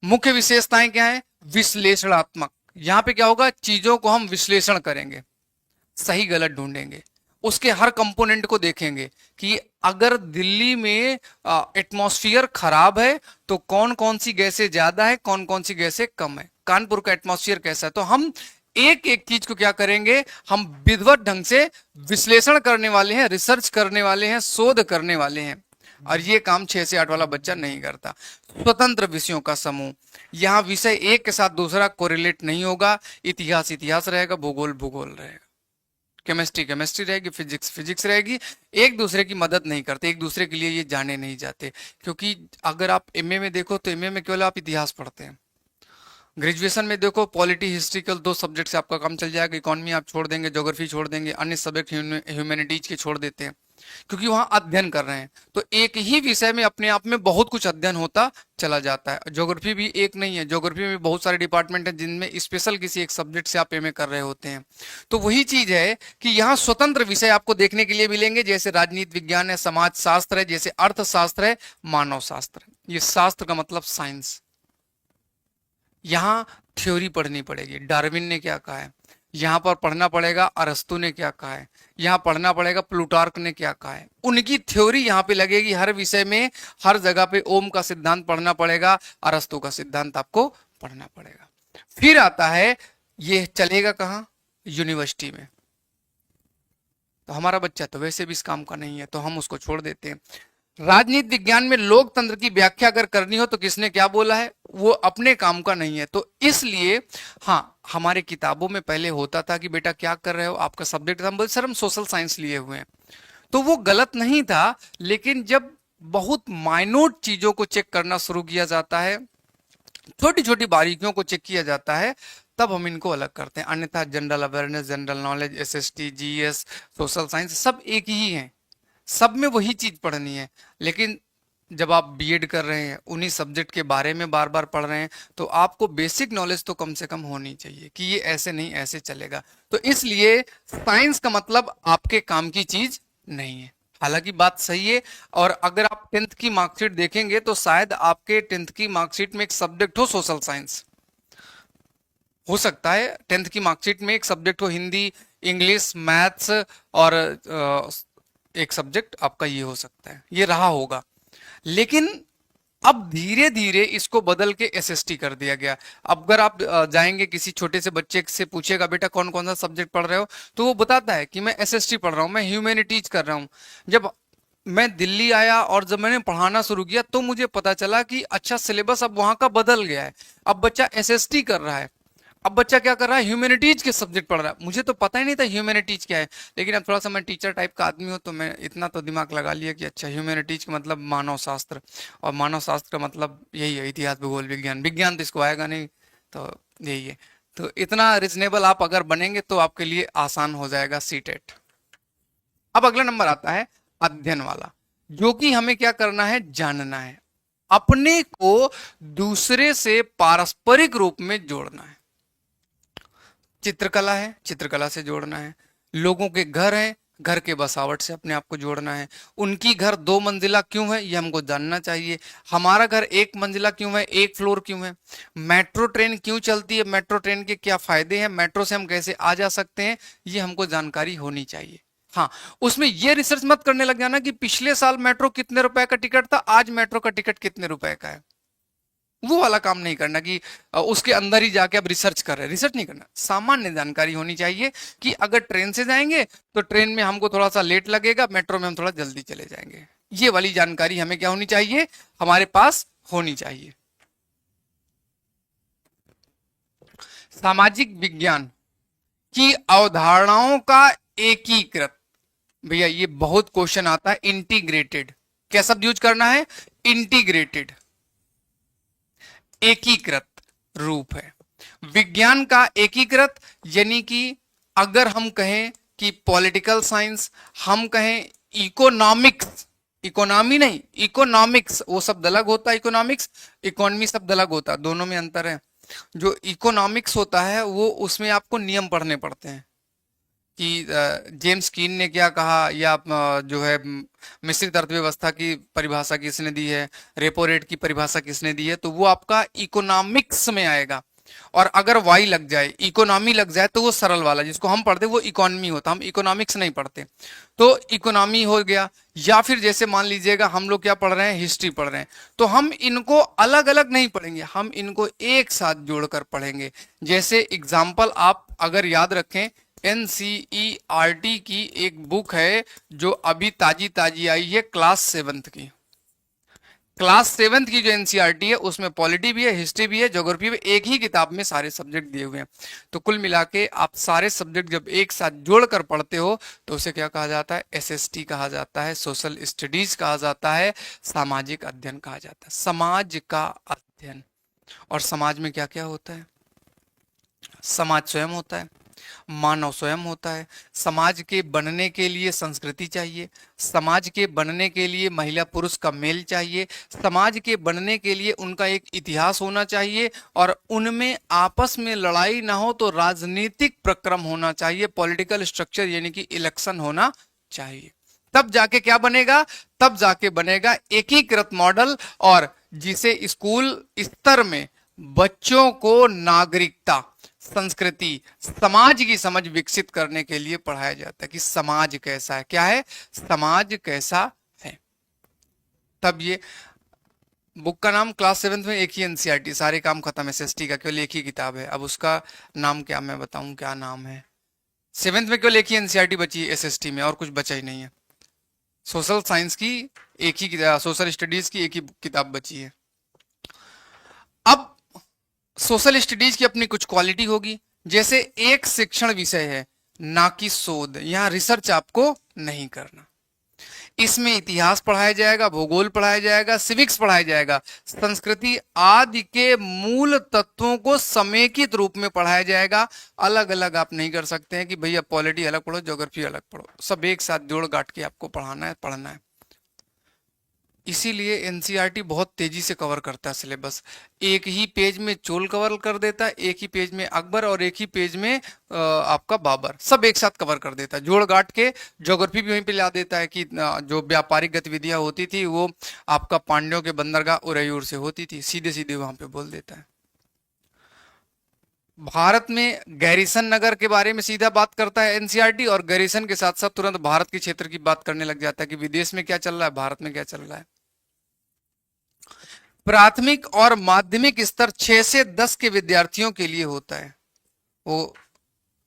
Speaker 1: मुख्य विशेषताएं क्या है? विश्लेषणात्मक। यहां पे क्या होगा? चीजों को हम विश्लेषण करेंगे, सही गलत ढूंढेंगे, उसके हर कंपोनेंट को देखेंगे कि अगर दिल्ली में एटमॉस्फेयर खराब है तो कौन कौन सी गैसें ज्यादा है, कौन कौन सी गैसें कम है, कानपुर का एटमॉस्फेयर कैसा है। तो हम एक एक चीज को क्या करेंगे? हम विधिवत ढंग से विश्लेषण करने वाले हैं, रिसर्च करने वाले हैं, शोध करने वाले हैं। और ये काम 6 से 8 वाला बच्चा नहीं करता। स्वतंत्र विषयों का समूह, यहां विषय एक के साथ दूसरा कोरिलेट नहीं होगा। इतिहास इतिहास रहेगा, भूगोल भूगोल रहेगा, केमिस्ट्री केमिस्ट्री रहेगी, फिजिक्स फिजिक्स रहेगी। एक दूसरे की मदद नहीं करते, एक दूसरे के लिए ये जाने नहीं जाते। क्योंकि अगर आप एमए में देखो तो एमए में केवल आप इतिहास पढ़ते हैं। ग्रेजुएशन में देखो पॉलिटी हिस्ट्रिकल 2 सब्जेक्ट से आपका काम चल जाएगा। इकोनॉमी आप छोड़ देंगे, ज्योग्राफी छोड़ देंगे, अन्य सब्जेक्ट ह्यूमैनिटीज के छोड़ देते हैं, क्योंकि वहां अध्ययन कर रहे हैं। तो एक ही विषय में अपने आप में बहुत कुछ अध्ययन होता चला जाता है। ज्योग्राफी भी एक नहीं है, ज्योग्राफी में बहुत सारे डिपार्टमेंट हैं जिनमें स्पेशल किसी एक सब्जेक्ट से आप एमए कर रहे होते हैं। तो वही चीज है कि यहाँ स्वतंत्र विषय आपको देखने के लिए मिलेंगे, जैसे राजनीति विज्ञान है, समाज शास्त्र है, जैसे अर्थशास्त्र है, मानव शास्त्र है। ये शास्त्र का मतलब साइंस। यहाँ थ्योरी पढ़नी पड़ेगी, डार्विन ने क्या कहा है, यहाँ पर पढ़ना पड़ेगा अरस्तु ने क्या कहा है, यहाँ पढ़ना पड़ेगा प्लूटार्क ने क्या कहा है। उनकी थ्योरी यहाँ पे लगेगी हर विषय में, हर जगह पे ओम का सिद्धांत पढ़ना पड़ेगा, अरस्तु का सिद्धांत आपको पढ़ना पड़ेगा। फिर आता है, ये चलेगा कहाँ? यूनिवर्सिटी में। तो हमारा बच्चा तो वैसे भी इस काम का नहीं है, तो हम उसको छोड़ देते हैं। राजनीति विज्ञान में लोकतंत्र की व्याख्या अगर करनी हो तो किसने क्या बोला है, वो अपने काम का नहीं है। तो इसलिए हाँ, हमारे किताबों में पहले होता था कि बेटा क्या कर रहे हो, आपका सब्जेक्ट था, हम बोलते सर हम सोशल साइंस लिए हुए हैं। तो वो गलत नहीं था, लेकिन जब बहुत माइन्यूट चीजों को चेक करना शुरू किया जाता है, छोटी छोटी बारीकियों को चेक किया जाता है, तब हम इनको अलग करते हैं। अन्यथा general awareness, general knowledge, SST, GS, social science सब एक ही है, सब में वही चीज पढ़नी है। लेकिन जब आप बीएड कर रहे हैं, उन्हीं सब्जेक्ट के बारे में बार बार पढ़ रहे हैं, तो आपको बेसिक नॉलेज तो कम से कम होनी चाहिए कि ये ऐसे नहीं ऐसे चलेगा। तो इसलिए साइंस का मतलब आपके काम की चीज नहीं है। हालांकि बात सही है। और अगर आप 10th की मार्कशीट देखेंगे तो शायद आपके 10th की मार्कशीट में एक सब्जेक्ट हो सोशल साइंस, हो सकता है 10th की मार्कशीट में एक सब्जेक्ट हो हिंदी, इंग्लिश, मैथ्स, और एक सब्जेक्ट आपका ये हो सकता है, ये रहा होगा। लेकिन अब धीरे धीरे इसको बदल के एसएसटी कर दिया गया। अब अगर आप जाएंगे किसी छोटे से बच्चे से पूछेगा बेटा कौन कौन सा सब्जेक्ट पढ़ रहे हो, तो वो बताता है कि मैं एसएसटी पढ़ रहा हूँ, मैं ह्यूमैनिटीज कर रहा हूँ। जब मैं दिल्ली आया और जब मैंने पढ़ाना शुरू किया तो मुझे पता चला कि अच्छा सिलेबस अब वहां का बदल गया है। अब बच्चा एसएसटी कर रहा है, अब बच्चा क्या कर रहा है, ह्यूमैनिटीज के सब्जेक्ट पढ़ रहा है। मुझे तो पता ही नहीं था ह्यूमैनिटीज क्या है, लेकिन अब थोड़ा सा मैं टीचर टाइप का आदमी हूँ तो मैं इतना तो दिमाग लगा लिया कि अच्छा ह्यूमैनिटीज का मतलब मानव शास्त्र, और मानव शास्त्र का मतलब यही है इतिहास भूगोल विज्ञान। विज्ञान तो इसको आएगा नहीं, तो यही है। तो इतना रिजनेबल आप अगर बनेंगे तो आपके लिए आसान हो जाएगा सीटेट। अब अगला नंबर आता है अध्ययन वाला, जो कि हमें क्या करना है, जानना है, अपने को दूसरे से पारस्परिक रूप में जोड़ना है। चित्रकला है, चित्रकला से जोड़ना है, लोगों के घर हैं, घर के बसावट से अपने आप को जोड़ना है। उनकी घर 2 मंजिला क्यों है ये हमको जानना चाहिए। हमारा घर 1 मंजिला क्यों है, 1 फ्लोर क्यों है। मेट्रो ट्रेन क्यों चलती है, मेट्रो ट्रेन के क्या फायदे हैं, मेट्रो से हम कैसे आ जा सकते हैं, ये हमको जानकारी होनी चाहिए। हाँ, उसमें ये रिसर्च मत करने लग जाना कि पिछले साल मेट्रो कितने रुपए का टिकट था, आज मेट्रो का टिकट कितने रुपए का है। वो वाला काम नहीं करना कि उसके अंदर ही जाके अब रिसर्च कर रहे हैं, रिसर्च नहीं करना। सामान्य जानकारी होनी चाहिए कि अगर ट्रेन से जाएंगे तो ट्रेन में हमको थोड़ा सा लेट लगेगा, मेट्रो में हम थोड़ा जल्दी चले जाएंगे। ये वाली जानकारी हमें क्या होनी चाहिए, हमारे पास होनी चाहिए। सामाजिक विज्ञान की अवधारणाओं का एकीकृत, भैया ये बहुत क्वेश्चन आता है। इंटीग्रेटेड, क्या शब्द यूज करना है, इंटीग्रेटेड, एकीकृत रूप है। विज्ञान का एकीकृत यानी कि अगर हम कहें कि पॉलिटिकल साइंस, हम कहें इकोनॉमिक्स, इकोनॉमी नहीं इकोनॉमिक्स, वो शब्द अलग होता है, इकोनॉमिक्स, इकोनॉमी शब्द अलग होता है, दोनों में अंतर है। जो इकोनॉमिक्स होता है वो उसमें आपको नियम पढ़ने पड़ते हैं कि जेम्स कीन ने क्या कहा, या जो है मिश्रित अर्थव्यवस्था की परिभाषा किसने दी है, रेपो रेट की परिभाषा किसने दी है, तो वो आपका इकोनॉमिक्स में आएगा। और अगर वाई लग जाए, इकोनॉमी लग जाए, तो वो सरल वाला जिसको हम पढ़ते वो इकोनॉमी होता, हम इकोनॉमिक्स नहीं पढ़ते। तो इकोनॉमी हो गया। या फिर जैसे मान लीजिएगा हम लोग क्या पढ़ रहे हैं, हिस्ट्री पढ़ रहे हैं, तो हम इनको अलग अलग नहीं पढ़ेंगे, हम इनको एक साथ जोड़कर पढ़ेंगे। जैसे एग्जाम्पल आप अगर याद रखें, एनसीईआरटी की एक बुक है जो अभी ताजी ताजी आई है, क्लास 7th की। क्लास 7th की जो एनसीईआरटी है उसमें पॉलिटी भी है, हिस्ट्री भी है, ज्योग्राफी भी, एक ही किताब में सारे सब्जेक्ट दिए हुए हैं। तो कुल मिला के आप सारे सब्जेक्ट जब एक साथ जोड़कर पढ़ते हो तो उसे क्या कहा जाता है, एसएसटी कहा जाता है, सोशल स्टडीज कहा जाता है, सामाजिक अध्ययन कहा जाता है, समाज का अध्ययन। और समाज में क्या क्या होता है, समाज स्वयं होता है, मानव स्वयं होता है। समाज के बनने के लिए संस्कृति चाहिए, समाज के बनने के लिए महिला पुरुष का मेल चाहिए, समाज के बनने के लिए उनका एक इतिहास होना चाहिए, और उनमें आपस में लड़ाई ना हो तो राजनीतिक प्रक्रम होना चाहिए, पॉलिटिकल स्ट्रक्चर यानी कि इलेक्शन होना चाहिए। तब जाके क्या बनेगा, तब जाके बनेगा एकीकृत मॉडल, और जिसे स्कूल स्तर में बच्चों को नागरिकता, संस्कृति, समाज की समझ विकसित करने के लिए पढ़ाया जाता है कि समाज कैसा है, क्या है, समाज कैसा है। तब ये बुक का नाम क्लास 7th में एक ही एनसीईआरटी, सारे काम खत्म है, एसएसटी का केवल एक ही किताब है। अब उसका नाम क्या मैं बताऊं, क्या नाम है, 7th में केवल एक ही एनसीईआरटी बची है एसएसटी में, और कुछ बचा ही नहीं है। सोशल साइंस की एक ही किताब, सोशल स्टडीज की एक ही किताब बची है। अब सोशल स्टडीज की अपनी कुछ क्वालिटी होगी, जैसे एक शिक्षण विषय है ना कि शोध, यहां रिसर्च आपको नहीं करना। इसमें इतिहास पढ़ाया जाएगा, भूगोल पढ़ाया जाएगा, सिविक्स पढ़ाया जाएगा, संस्कृति आदि के मूल तत्वों को समेकित रूप में पढ़ाया जाएगा। अलग अलग आप नहीं कर सकते हैं कि भैया पॉलिटी अलग पढ़ो, ज्योग्राफी अलग पढ़ो, सब एक साथ जोड़ गांठ के आपको पढ़ाना है, पढ़ना है। इसीलिए एनसीईआरटी बहुत तेजी से कवर करता है सिलेबस। एक ही पेज में चोल कवर कर देता है, एक ही पेज में अकबर, और एक ही पेज में आपका बाबर, सब एक साथ कवर कर देता है जोड़ गांठ के। ज्योग्राफी भी वहीं पे ला देता है कि जो व्यापारिक गतिविधियां होती थी वो आपका पांड्यों के बंदरगाह उरैयूर से होती थी, सीधे सीधे वहां पे बोल देता है। भारत में गैरिसन नगर के बारे में सीधा बात करता है एनसीईआरटी, और गैरिसन के साथ साथ तुरंत भारत के क्षेत्र की बात करने लग जाता है कि विदेश में क्या चल रहा है, भारत में क्या चल रहा है। प्राथमिक और माध्यमिक स्तर 6 से 10 के विद्यार्थियों के लिए होता है, वो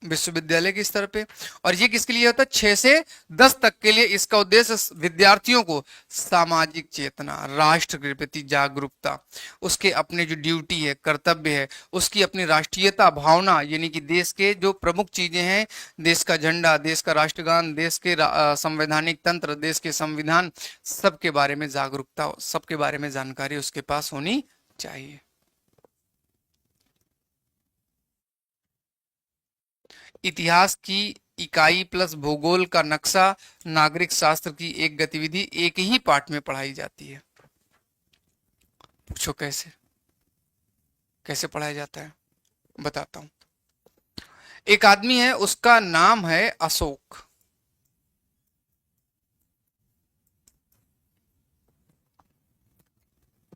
Speaker 1: विश्वविद्यालय के स्तर पे। और ये किसके लिए होता है, 6 से 10 तक के लिए। इसका उद्देश्य विद्यार्थियों को सामाजिक चेतना, राष्ट्र के प्रति जागरूकता, उसके अपने जो ड्यूटी है, कर्तव्य है, उसकी अपनी राष्ट्रीयता भावना, यानी कि देश के जो प्रमुख चीजें हैं, देश का झंडा, देश का राष्ट्रगान, देश के संवैधानिक तंत्र, देश के संविधान, सबके बारे में जागरूकता, सबके बारे में जानकारी उसके पास होनी चाहिए। इतिहास की इकाई प्लस भूगोल का नक्शा, नागरिक शास्त्र की एक गतिविधि एक ही पाठ में पढ़ाई जाती है। पूछो कैसे, कैसे पढ़ाया जाता है, बताता हूं। एक आदमी है, उसका नाम है अशोक।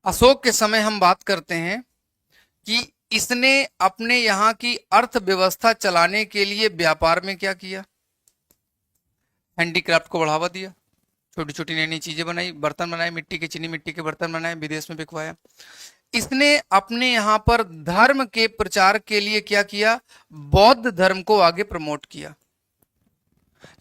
Speaker 1: अशोक के समय हम बात करते हैं कि इसने अपने यहाँ की अर्थव्यवस्था चलाने के लिए व्यापार में क्या किया, हैंडीक्राफ्ट को बढ़ावा दिया, छोटी छोटी नई नई चीजें बनाई, बर्तन बनाए, मिट्टी के चीनी मिट्टी के बर्तन बनाए, विदेश में बिकवाया। इसने अपने यहाँ पर धर्म के प्रचार के लिए क्या किया, बौद्ध धर्म को आगे प्रमोट किया।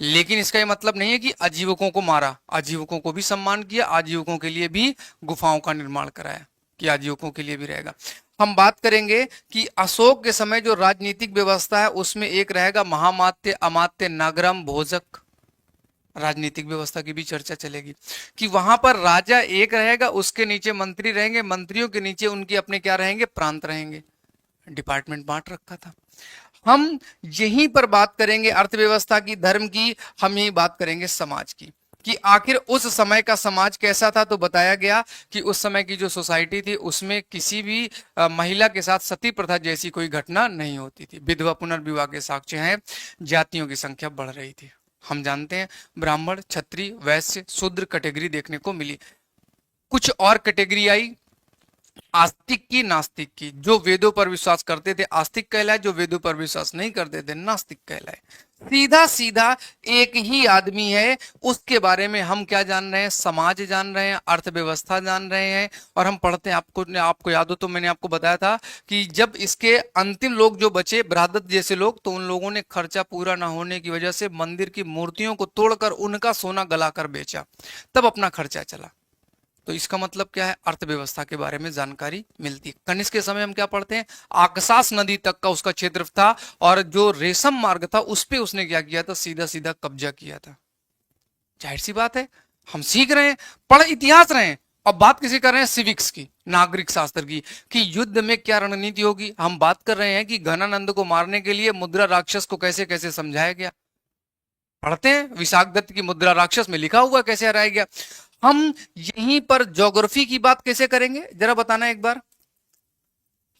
Speaker 1: लेकिन इसका ये मतलब नहीं है कि आजीवकों को मारा, आजीवकों को भी सम्मान किया, आजीवकों के लिए भी गुफाओं का निर्माण कराया कि आजीवकों के लिए भी रहेगा। हम बात करेंगे कि अशोक के समय जो राजनीतिक व्यवस्था है उसमें एक रहेगा महामात्य, अमात्य, नगरम, भोजक। राजनीतिक व्यवस्था की भी चर्चा चलेगी कि वहां पर राजा एक रहेगा, उसके नीचे मंत्री रहेंगे, मंत्रियों के नीचे उनके अपने क्या रहेंगे, प्रांत रहेंगे। डिपार्टमेंट बांट रखा था। हम यहीं पर बात करेंगे अर्थव्यवस्था की, धर्म की, हम यही बात करेंगे समाज की कि आखिर उस समय का समाज कैसा था। तो बताया गया कि उस समय की जो सोसाइटी थी उसमें किसी भी महिला के साथ सती प्रथा जैसी कोई घटना नहीं होती थी। विधवा पुनर्विवाह के साक्ष्य हैं, जातियों की संख्या बढ़ रही थी। हम जानते हैं ब्राह्मण, क्षत्रिय, वैश्य, शूद्र कैटेगरी देखने को मिली। कुछ और कैटेगरी आई आस्तिक की, नास्तिक की। जो वेदों पर विश्वास करते थे आस्तिक कहलाए, जो वेदों पर विश्वास नहीं करते थे नास्तिक कहलाए। सीधा सीधा एक ही आदमी है, उसके बारे में हम क्या जान रहे हैं, समाज जान रहे हैं, अर्थव्यवस्था जान रहे हैं। और हम पढ़ते हैं, आपको याद हो तो मैंने आपको बताया था कि जब इसके अंतिम लोग जो बचे, बृहदत्त जैसे लोग, तो उन लोगों ने खर्चा पूरा ना होने की वजह से मंदिर की मूर्तियों को तोड़कर उनका सोना गलाकर बेचा, तब अपना खर्चा चला। तो इसका मतलब क्या है, अर्थव्यवस्था के बारे में जानकारी मिलती है। कनिष्क के समय हम क्या पढ़ते हैं, आकसास नदी तक का उसका क्षेत्र था और जो रेशम मार्ग था उस पे उसने क्या किया था, सीधा सीधा कब्जा किया था। जाहिर सी बात है, हम सीख रहे हैं, पढ़ इतिहास रहे हैं, और बात किसी कर रहे हैं सिविक्स की, नागरिक शास्त्र की, कि युद्ध में क्या रणनीति होगी। हम बात कर रहे हैं कि घनानंद को मारने के लिए मुद्रा राक्षस को कैसे कैसे समझाया गया। पढ़ते हैं विशाख दत्त की मुद्रा राक्षस में लिखा हुआ कैसे हराया गया। हम यहीं पर ज्योग्राफी की बात कैसे करेंगे, जरा बताना एक बार।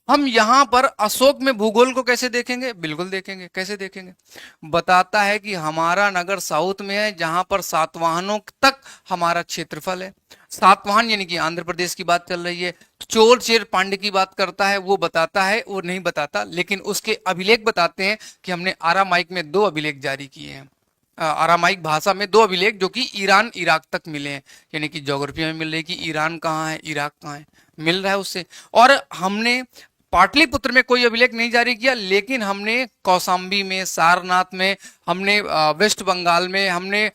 Speaker 1: हम यहां पर अशोक में भूगोल को कैसे देखेंगे, बिल्कुल देखेंगे। कैसे देखेंगे, बताता है कि हमारा नगर साउथ में है, जहां पर सातवाहनों तक हमारा क्षेत्रफल है। सातवाहन यानी कि आंध्र प्रदेश की बात चल रही है। चोर चेर पांड्य की बात करता है, वो बताता है, वो नहीं बताता, लेकिन उसके अभिलेख बताते हैं कि हमने आरामाइक में 2 अभिलेख जारी किए हैं। अरामाइक भाषा में 2 अभिलेख जो कि ईरान इराक तक मिले हैं। यानी कि ज्योग्राफी में मिल रही है कि ईरान कहाँ है, इराक कहाँ है, मिल रहा है उससे। और हमने पाटलिपुत्र में कोई अभिलेख नहीं जारी किया, लेकिन हमने कौशाम्बी में, सारनाथ में, हमने वेस्ट बंगाल में, हमने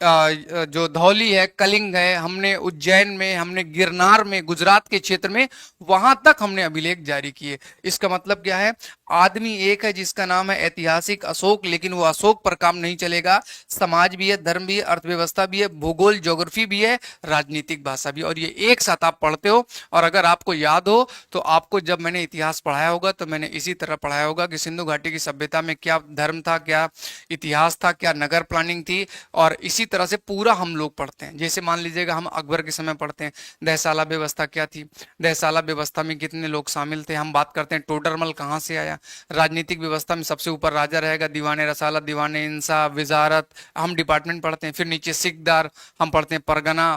Speaker 1: जो धौली है, कलिंग है, हमने उज्जैन में, हमने गिरनार में, गुजरात के क्षेत्र में, वहां तक हमने अभिलेख जारी किए। इसका मतलब क्या है, आदमी एक है जिसका नाम है ऐतिहासिक अशोक, लेकिन वो अशोक पर काम नहीं चलेगा। समाज भी है, धर्म भी है, अर्थव्यवस्था भी है, भूगोल ज्योग्राफी भी है, राजनीतिक भाषा भी, और ये एक साथ आप पढ़ते हो। और अगर आपको याद हो तो आपको जब मैंने इतिहास पढ़ाया होगा तो मैंने इसी तरह पढ़ाया होगा कि सिंधु घाटी की सभ्यता में क्या धर्म था, क्या इतिहास था, क्या नगर प्लानिंग थी। और इसी तरह से पूरा हम लोग पढ़ते हैं। जैसे मान लीजिएगा हम अकबर के समय पढ़ते हैं, दहसाला व्यवस्था क्या थी, दहसाला व्यवस्था में कितने लोग शामिल थे। हम बात करते हैं टोडरमल कहाँ से आया। राजनीतिक व्यवस्था में सबसे ऊपर राजा रहेगा, दीवाने रसालत, दीवाने इंसाफ, वजारत, हम डिपार्टमेंट पढ़ते हैं। फिर नीचे सिकदार, हम पढ़ते हैं परगना,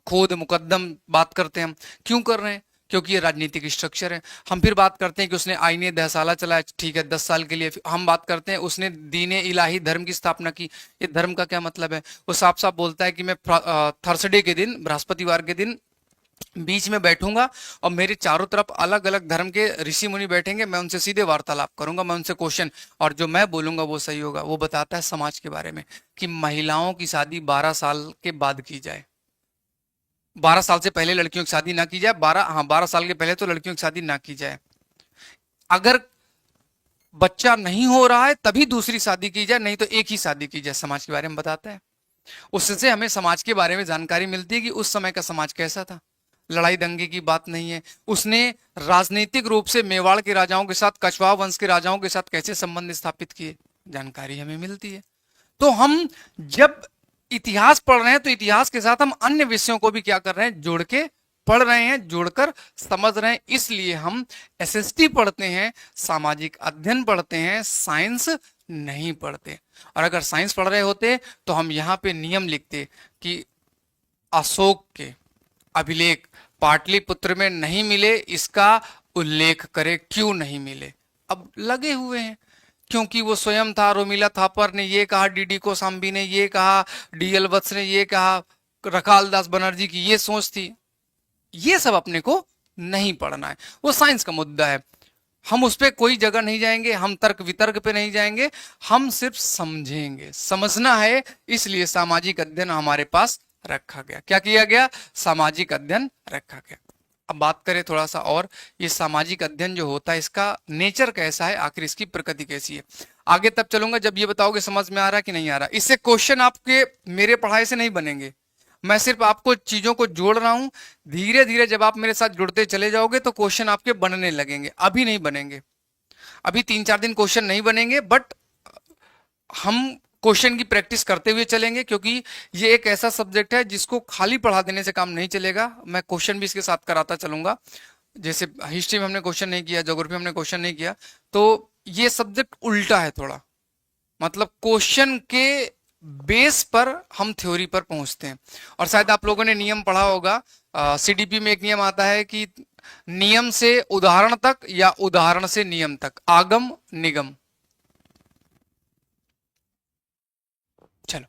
Speaker 1: खोद, मुकद्दम बात करते हैं। हम क्यों कर रहे हैं, क्योंकि ये राजनीतिक स्ट्रक्चर है। हम फिर बात करते हैं कि उसने आईने दहसाला चलाया, ठीक है, 10 साल के लिए। हम बात करते हैं उसने दीने इलाही धर्म की स्थापना की। ये धर्म का क्या मतलब है, वो साफ साफ बोलता है कि मैं थर्सडे के दिन, बृहस्पतिवार के दिन बीच में बैठूंगा और मेरे चारों तरफ अलग अलग धर्म के ऋषि मुनि बैठेंगे, मैं उनसे सीधे वार्तालाप करूंगा, मैं उनसे क्वेश्चन, और जो मैं बोलूंगा वो सही होगा। वो बताता है समाज के बारे में कि महिलाओं की शादी 12 साल के बाद की जाए, 12 साल से पहले लड़कियों की शादी ना की जाए, 12 साल के पहले तो लड़कियों की शादी ना की जाए। अगर बच्चा नहीं हो रहा है तभी दूसरी शादी की जाए, नहीं तो एक ही शादी की जाए। समाज के बारे में बताता है। उससे हमें समाज के बारे में जानकारी मिलती है कि उस समय का समाज कैसा था। लड़ाई दंगे की बात नहीं है। उसने राजनीतिक रूप से मेवाड़ के राजाओं के साथ, कछवाहा वंश के राजाओं के साथ कैसे संबंध स्थापित किए, जानकारी हमें मिलती है। तो हम जब इतिहास पढ़ रहे हैं तो इतिहास के साथ हम अन्य विषयों को भी क्या कर रहे हैं, जोड़ के पढ़ रहे हैं, जोड़कर समझ रहे हैं। इसलिए हम एसएसटी पढ़ते हैं, सामाजिक अध्ययन पढ़ते हैं, साइंस नहीं पढ़ते। और अगर साइंस पढ़ रहे होते तो हम यहाँ पे नियम लिखते कि अशोक के अभिलेख पाटलिपुत्र में नहीं मिले, इसका उल्लेख करे क्यों नहीं मिले। अब लगे हुए हैं, क्योंकि वो स्वयं था, रोमिला थापर ने ये कहा, डीडी कोसाम्बी ने ये कहा, डीएल वत्स ने ये कहा, रखाल दास बनर्जी की ये सोच थी। ये सब अपने को नहीं पढ़ना है, वो साइंस का मुद्दा है। हम उस पर कोई जगह नहीं जाएंगे, हम तर्क वितर्क पे नहीं जाएंगे, हम सिर्फ समझेंगे, समझना है। इसलिए सामाजिक अध्ययन हमारे पास रखा गया। क्या किया गया? सामाजिक अध्ययन रखा गया। अब बात करें थोड़ा सा और, ये सामाजिक अध्ययन जो होता है इसका नेचर कैसा है, आखिर इसकी प्रकृति कैसी है। आगे तब चलूंगा जब ये बताओगे समझ में आ रहा है कि नहीं आ रहा। इससे क्वेश्चन आपके मेरे पढ़ाई से नहीं बनेंगे, मैं सिर्फ आपको चीजों को जोड़ रहा हूं। धीरे धीरे जब आप मेरे साथ जुड़ते चले जाओगे तो क्वेश्चन आपके बनने लगेंगे, अभी नहीं बनेंगे। अभी 3-4 दिन क्वेश्चन नहीं बनेंगे, बट हम क्वेश्चन की प्रैक्टिस करते हुए चलेंगे, क्योंकि ये एक ऐसा सब्जेक्ट है जिसको खाली पढ़ा देने से काम नहीं चलेगा। मैं क्वेश्चन भी इसके साथ कराता चलूंगा। जैसे हिस्ट्री में हमने क्वेश्चन नहीं किया, ज्योग्राफी में हमने क्वेश्चन नहीं किया, तो ये सब्जेक्ट उल्टा है थोड़ा। मतलब क्वेश्चन के बेस पर हम थ्योरी पर पहुंचते हैं। और शायद आप लोगों ने नियम पढ़ा होगा, सीडीपी में एक नियम आता है कि नियम से उदाहरण तक या उदाहरण से नियम तक, आगम निगम। चलो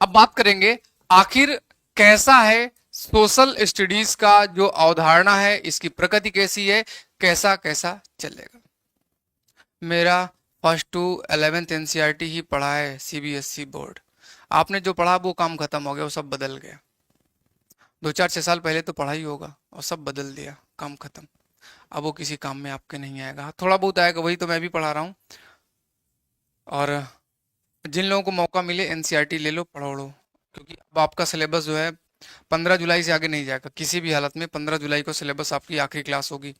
Speaker 1: अब बात करेंगे आखिर कैसा है सोशल स्टडीज का जो अवधारणा है, इसकी प्रकृति कैसी है, कैसा कैसा चलेगा। मेरा फर्स्ट टू 11th एनसीईआरटी ही पढ़ा है, सीबीएसई बोर्ड। आपने जो पढ़ा वो काम खत्म हो गया, वो सब बदल गया। 2-4-6 साल पहले तो पढ़ा ही होगा और सब बदल दिया, काम खत्म। अब वो किसी काम में आपके नहीं आएगा, थोड़ा बहुत आएगा, वही तो मैं भी पढ़ा रहा हूँ। और जिन लोगों को मौका मिले एनसीईआरटी ले लो, पढ़ो लो, क्योंकि अब आपका सिलेबस जो है 15 जुलाई से आगे नहीं जाएगा किसी भी हालत में। 15 जुलाई को सिलेबस आपकी आखिरी क्लास होगी।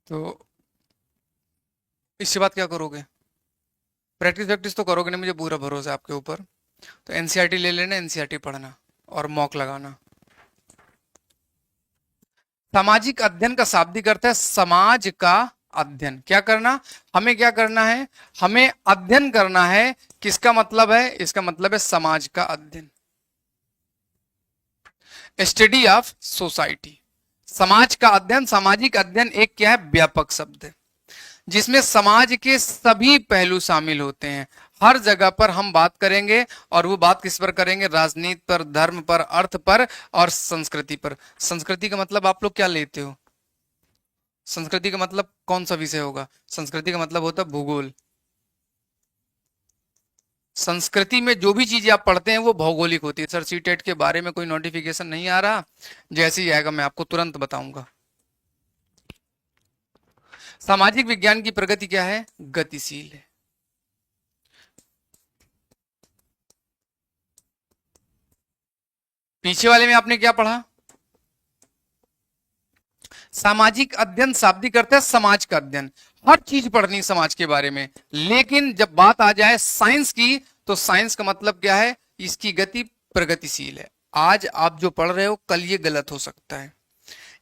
Speaker 1: तो इसके बाद क्या करोगे? प्रैक्टिस प्रैक्टिस तो करोगे नहीं, मुझे पूरा भरोसा है आपके ऊपर। तो एनसीईआरटी ले लेना, एनसीईआरटी पढ़ना और मॉक लगाना। सामाजिक अध्ययन का शाब्दिक अर्थ है समाज का अध्ययन। क्या करना? हमें क्या करना है? हमें अध्ययन करना है। किसका मतलब है? इसका मतलब है समाज का अध्ययन, स्टडी ऑफ सोसाइटी। समाज का अध्ययन, सामाजिक अध्ययन एक क्या है? व्यापक शब्द है जिसमें समाज के सभी पहलू शामिल होते हैं। हर जगह पर हम बात करेंगे, और वो बात किस पर करेंगे? राजनीति पर, धर्म पर, अर्थ पर और संस्कृति पर। संस्कृति का मतलब आप लोग क्या लेते हो? संस्कृति का मतलब कौन सा विषय होगा? संस्कृति का मतलब होता है भूगोल। संस्कृति में जो भी चीजें आप पढ़ते हैं वो भौगोलिक होती है। सर सीटेट के बारे में कोई नोटिफिकेशन नहीं आ रहा, जैसे ही आएगा मैं आपको तुरंत बताऊंगा। सामाजिक विज्ञान की प्रगति क्या है? गतिशील है। पीछे वाले में आपने क्या पढ़ा? सामाजिक अध्ययन शाब्दिक अर्थ है समाज का अध्ययन। हर चीज पढ़नी समाज के बारे में, लेकिन जब बात आ जाए साइंस की, तो साइंस का मतलब क्या है? इसकी गति प्रगतिशील है। आज आप जो पढ़ रहे हो कल ये गलत हो सकता है।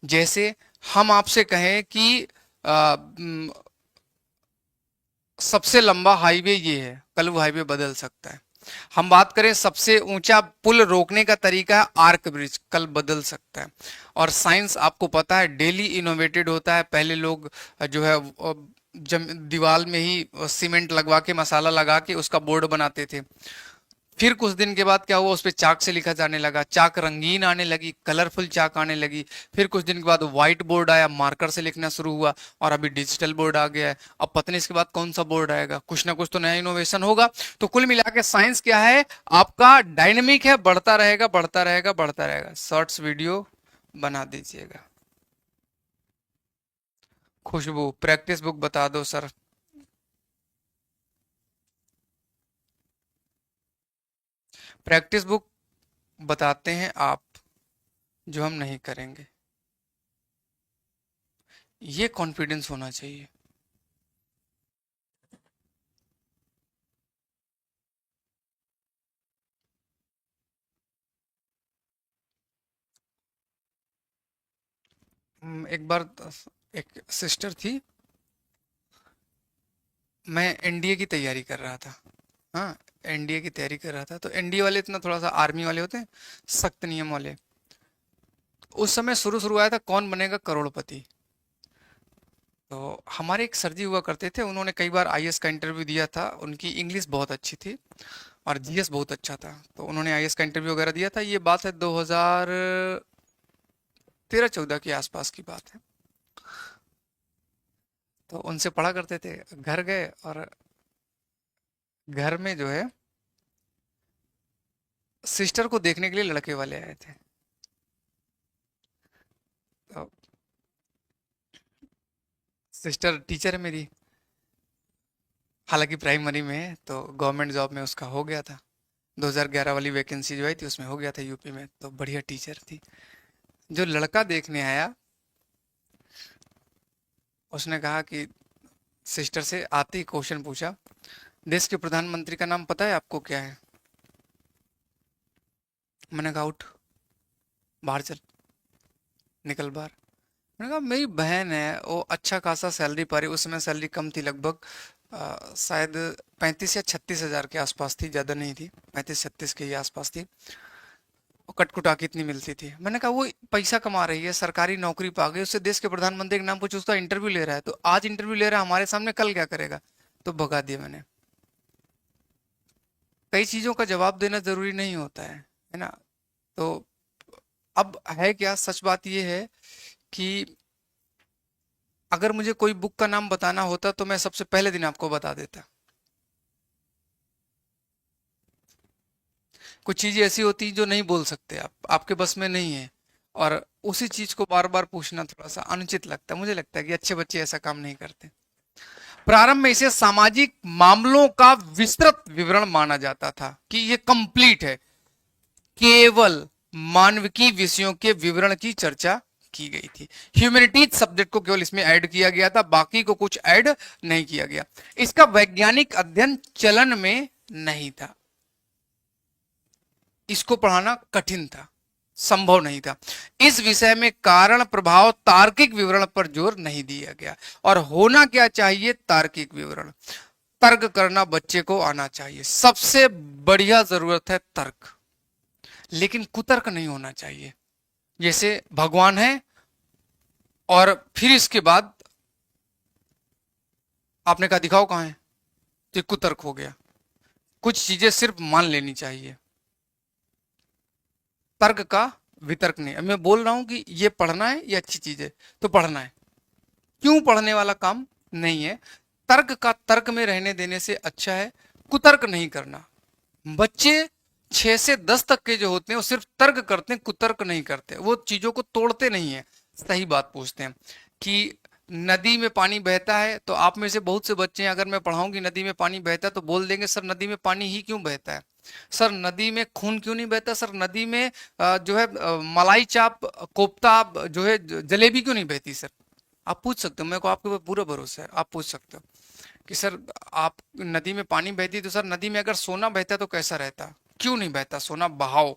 Speaker 1: जैसे हम आपसे कहें कि सबसे लंबा हाईवे ये है, कल वो हाईवे बदल सकता है। हम बात करें सबसे ऊंचा पुल रोकने का तरीका है आर्क ब्रिज, कल बदल सकता है। और साइंस आपको पता है डेली इनोवेटेड होता है। पहले लोग जो है दीवार में ही सीमेंट लगवा के, मसाला लगा के उसका बोर्ड बनाते थे। फिर कुछ दिन के बाद क्या हुआ? उस पर चाक से लिखा जाने लगा, चाक रंगीन आने लगी, कलरफुल चाक आने लगी। फिर कुछ दिन के बाद व्हाइट बोर्ड आया, मार्कर से लिखना शुरू हुआ, और अभी डिजिटल बोर्ड आ गया है। अब पता नहीं इसके बाद कौन सा बोर्ड आएगा, कुछ ना कुछ तो नया इनोवेशन होगा। तो कुल मिला के साइंस क्या है? आपका डायनेमिक है, बढ़ता रहेगा बढ़ता रहेगा बढ़ता रहेगा। शॉर्ट्स वीडियो बना दीजिएगा। खुशबू प्रैक्टिस बुक बता दो सर। प्रैक्टिस बुक बताते हैं आप, जो हम नहीं करेंगे। ये कॉन्फिडेंस होना चाहिए। एक बार एक सिस्टर थी, मैं एनडीए की तैयारी कर रहा था। हाँ, एनडीए की तैयारी कर रहा था, तो एनडीए वाले इतना थोड़ा सा आर्मी वाले होते हैं, सख्त नियम वाले। उस समय शुरू शुरू आया था कौन बनेगा करोड़पति। तो हमारे एक सर जी हुआ करते थे, उन्होंने कई बार आईएएस का इंटरव्यू दिया था, उनकी इंग्लिश बहुत अच्छी थी और जीएस बहुत अच्छा था, तो उन्होंने आईएएस का इंटरव्यू वगैरह दिया था। ये बात है 2013-14 के आसपास की बात है। तो उनसे पढ़ा करते थे, घर गए और घर में जो है सिस्टर को देखने के लिए लड़के वाले आए थे। तो सिस्टर टीचर है मेरी, हालांकि प्राइमरी में है, तो गवर्नमेंट जॉब में उसका हो गया था। 2011 वाली वैकेंसी जो आई थी उसमें हो गया था यूपी में, तो बढ़िया टीचर थी। जो लड़का देखने आया उसने कहा कि सिस्टर से आते ही क्वेश्चन पूछा, देश के प्रधानमंत्री का नाम पता है आपको क्या है? मैंने कहा उठ, बाहर चल, निकल बाहर। मैंने कहा मेरी बहन है, वो अच्छा खासा सैलरी पा रही, उस समय सैलरी कम थी, लगभग शायद 35 या 36 हज़ार के आसपास थी, ज़्यादा नहीं थी, 35-36 के ही आसपास थी। वो कटकुटा के इतनी मिलती थी। मैंने कहा वो पैसा कमा रही है, सरकारी नौकरी पा गई, उससे देश के प्रधानमंत्री के नाम पूछ, उसका इंटरव्यू ले रहा है, तो आज इंटरव्यू ले रहा है हमारे सामने, कल क्या करेगा? तो भगा दिया मैंने। कई चीजों का जवाब देना जरूरी नहीं होता है ना? तो अब है क्या, सच बात यह है कि अगर मुझे कोई बुक का नाम बताना होता तो मैं सबसे पहले दिन आपको बता देता। कुछ चीजें ऐसी होती जो नहीं बोल सकते आप, आपके बस में नहीं है, और उसी चीज को बार बार पूछना थोड़ा सा अनुचित लगता है। मुझे लगता है कि अच्छे बच्चे ऐसा काम नहीं करते। प्रारंभ में इसे सामाजिक मामलों का विस्तृत विवरण माना जाता था कि ये कंप्लीट है, केवल मानविकी विषयों के विवरण की चर्चा की गई थी। ह्यूमैनिटीज सब्जेक्ट को केवल इसमें ऐड किया गया था, बाकी को कुछ ऐड नहीं किया गया। इसका वैज्ञानिक अध्ययन चलन में नहीं था, इसको पढ़ाना कठिन था, संभव नहीं था। इस विषय में कारण प्रभाव तार्किक विवरण पर जोर नहीं दिया गया। और होना क्या चाहिए? तार्किक विवरण। तर्क करना बच्चे को आना चाहिए, सबसे बढ़िया जरूरत है तर्क, लेकिन कुतर्क नहीं होना चाहिए। जैसे भगवान है और फिर इसके बाद आपने कहा दिखाओ कहां है, तो ये कुतर्क हो गया। कुछ चीजें सिर्फ मान लेनी चाहिए, तर्क का वितर्क नहीं। अब मैं बोल रहा हूं कि ये पढ़ना है, ये अच्छी चीज है तो पढ़ना है, क्यों पढ़ने वाला काम नहीं है। तर्क का तर्क में रहने देने से अच्छा है कुतर्क नहीं करना। बच्चे 6 से 10 तक के जो होते हैं वो सिर्फ तर्क करते हैं, कुतर्क नहीं करते, वो चीजों को तोड़ते नहीं है, सही बात पूछते हैं। कि नदी में पानी बहता है, तो आप में से बहुत से बच्चे हैं, अगर मैं पढ़ाऊं कि नदी में पानी बहता है तो बोल देंगे सर नदी में पानी ही क्यों बहता है, सर नदी में खून क्यों नहीं बहता, सर नदी में जो है मलाई चाप, कोफ्ता, जो है जलेबी क्यों नहीं बहती सर। आप पूछ सकते हो, मेरे को आपके ऊपर पूरा भरोसा है, आप पूछ सकते हो कि सर आप नदी में पानी बहती तो सर नदी में अगर सोना बहता तो कैसा रहता, क्यों नहीं बहता सोना, बहाव।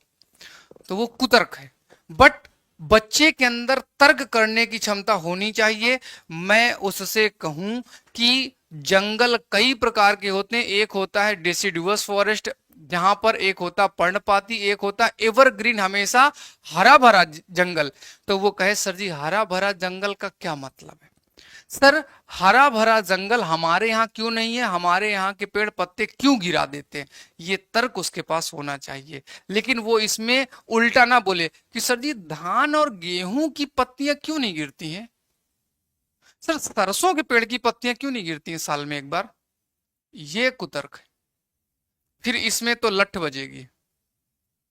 Speaker 1: तो वो कुतर्क है। बट बच्चे के अंदर तर्क करने की क्षमता होनी चाहिए। मैं उससे कहूं कि जंगल कई प्रकार के होते हैं, एक होता है डेसिडुअस फॉरेस्ट, जहां पर एक होता पर्णपाती, एक होता एवरग्रीन, हमेशा हरा भरा जंगल। तो वो कहे सर जी हरा भरा जंगल का क्या मतलब है? सर हरा भरा जंगल हमारे यहाँ क्यों नहीं है, हमारे यहाँ के पेड़ पत्ते क्यों गिरा देते हैं, ये तर्क उसके पास होना चाहिए। लेकिन वो इसमें उल्टा ना बोले कि सर जी धान और गेहूं की पत्तियां क्यों नहीं गिरती हैं, सर सरसों के पेड़ की पत्तियां क्यों नहीं गिरती हैं साल में एक बार। ये कुतर्क है, फिर इसमें तो लठ बजेगी।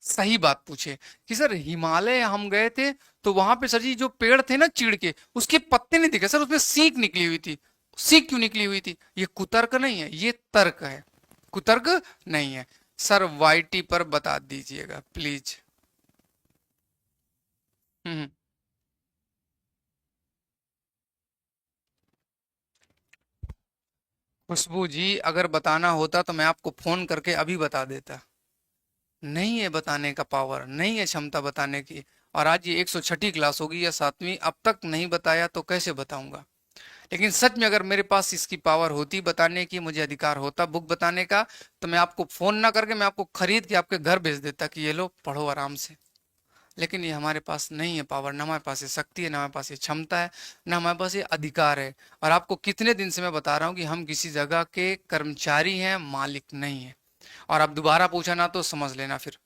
Speaker 1: सही बात पूछे कि सर हिमालय हम गए थे, तो वहां पे सर जी जो पेड़ थे ना चीड़ के, उसके पत्ते नहीं दिखे सर, उसमें सीख निकली हुई थी। सीख क्यों निकली हुई थी? ये कुतर्क नहीं है, ये तर्क है, कुतर्क नहीं है। सर वाईटी पर बता दीजिएगा प्लीज। हम्म। खुशबू जी अगर बताना होता तो मैं आपको फोन करके अभी बता देता। नहीं है बताने का पावर, नहीं है क्षमता बताने की। और आज ये 106वीं क्लास होगी या 7वीं, अब तक नहीं बताया तो कैसे बताऊंगा। लेकिन सच में अगर मेरे पास इसकी पावर होती बताने की, मुझे अधिकार होता बुक बताने का, तो मैं आपको फोन ना करके मैं आपको खरीद के आपके घर भेज देता कि ये लो पढ़ो आराम से। लेकिन ये हमारे पास नहीं है पावर, ना हमारे पास ये शक्ति है, ना हमारे पास ये क्षमता है, ना हमारे पास ये अधिकार है। और आपको कितने दिन से मैं बता रहा हूं कि हम किसी जगह के कर्मचारी हैं, मालिक नहीं है। और आप दोबारा पूछा ना तो समझ लेना फिर।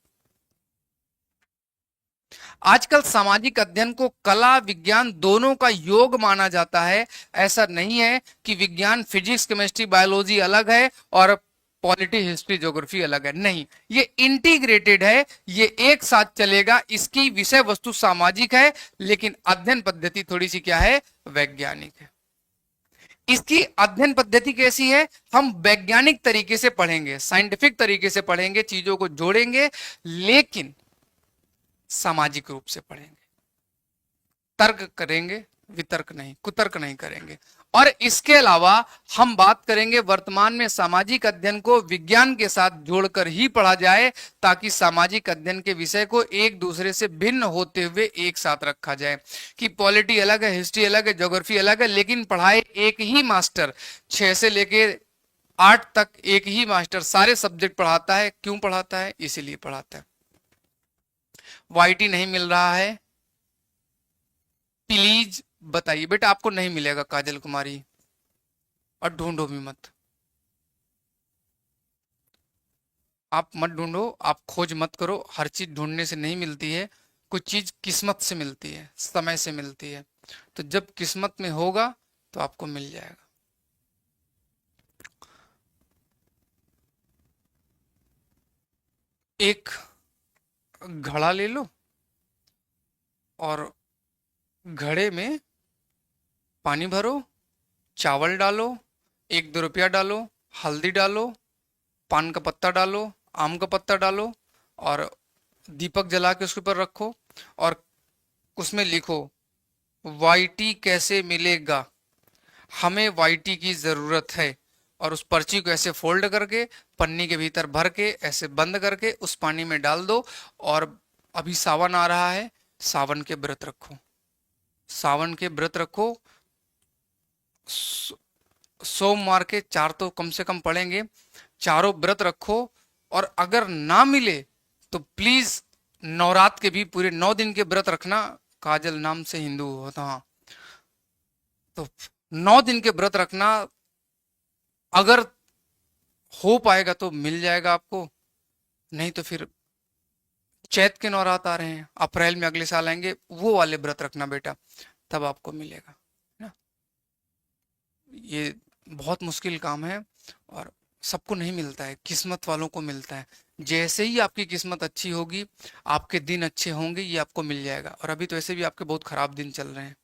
Speaker 1: आजकल सामाजिक अध्ययन को कला विज्ञान दोनों का योग माना जाता है। ऐसा नहीं है कि विज्ञान फिजिक्स केमिस्ट्री बायोलॉजी अलग है और पॉलिटी हिस्ट्री ज्योग्राफी अलग है, नहीं, ये इंटीग्रेटेड है, ये एक साथ चलेगा। इसकी विषय वस्तु सामाजिक है लेकिन अध्ययन पद्धति थोड़ी सी क्या है, वैज्ञानिक है। इसकी अध्ययन पद्धति कैसी है, हम वैज्ञानिक तरीके से पढ़ेंगे, साइंटिफिक तरीके से पढ़ेंगे, चीजों को जोड़ेंगे, लेकिन सामाजिक रूप से पढ़ेंगे, तर्क करेंगे, वितर्क नहीं, कुतर्क नहीं करेंगे। और इसके अलावा हम बात करेंगे वर्तमान में सामाजिक अध्ययन को विज्ञान के साथ जोड़कर ही पढ़ा जाए, ताकि सामाजिक अध्ययन के विषय को एक दूसरे से भिन्न होते हुए एक साथ रखा जाए। कि पॉलिटी अलग है, हिस्ट्री अलग है, ज्योग्राफी अलग है, लेकिन पढ़ाए एक ही मास्टर, 6 से लेके 8 तक एक ही मास्टर सारे सब्जेक्ट पढ़ाता है। क्यों पढ़ाता है, इसीलिए पढ़ाता है। वाईटी नहीं मिल रहा है, प्लीज बताइए बेटा, आपको नहीं मिलेगा काजल कुमारी, और ढूंढो भी मत, आप मत ढूंढो, आप खोज मत करो, हर चीज ढूंढने से नहीं मिलती है, कुछ चीज किस्मत से मिलती है, समय से मिलती है। तो जब किस्मत में होगा तो आपको मिल जाएगा। एक घड़ा ले लो और घड़े में पानी भरो, चावल डालो, 1-2 रुपया डालो, हल्दी डालो, पान का पत्ता डालो, आम का पत्ता डालो, और दीपक जला के उसके ऊपर रखो, और उसमें लिखो वाईटी कैसे मिलेगा, हमें वाईटी की जरूरत है। और उस पर्ची को ऐसे फोल्ड करके पन्नी के भीतर भर के ऐसे बंद करके उस पानी में डाल दो। और अभी सावन आ रहा है, सावन के व्रत रखो, सावन के व्रत रखो, सोमवार के 4 तो कम से कम पढ़ेंगे, चारों व्रत रखो। और अगर ना मिले तो प्लीज नवरात्र के भी पूरे 9 दिन के व्रत रखना, काजल नाम से हिंदू होता, हाँ, तो 9 दिन के व्रत रखना। अगर हो पाएगा तो मिल जाएगा आपको, नहीं तो फिर चैत के नवरात्र आ रहे हैं, अप्रैल में अगले साल आएंगे, वो वाले व्रत रखना बेटा, तब आपको मिलेगा ना। ये बहुत मुश्किल काम है और सबको नहीं मिलता है, किस्मत वालों को मिलता है। जैसे ही आपकी किस्मत अच्छी होगी, आपके दिन अच्छे होंगे, ये आपको मिल जाएगा। और अभी तो ऐसे भी आपके बहुत खराब दिन चल रहे हैं।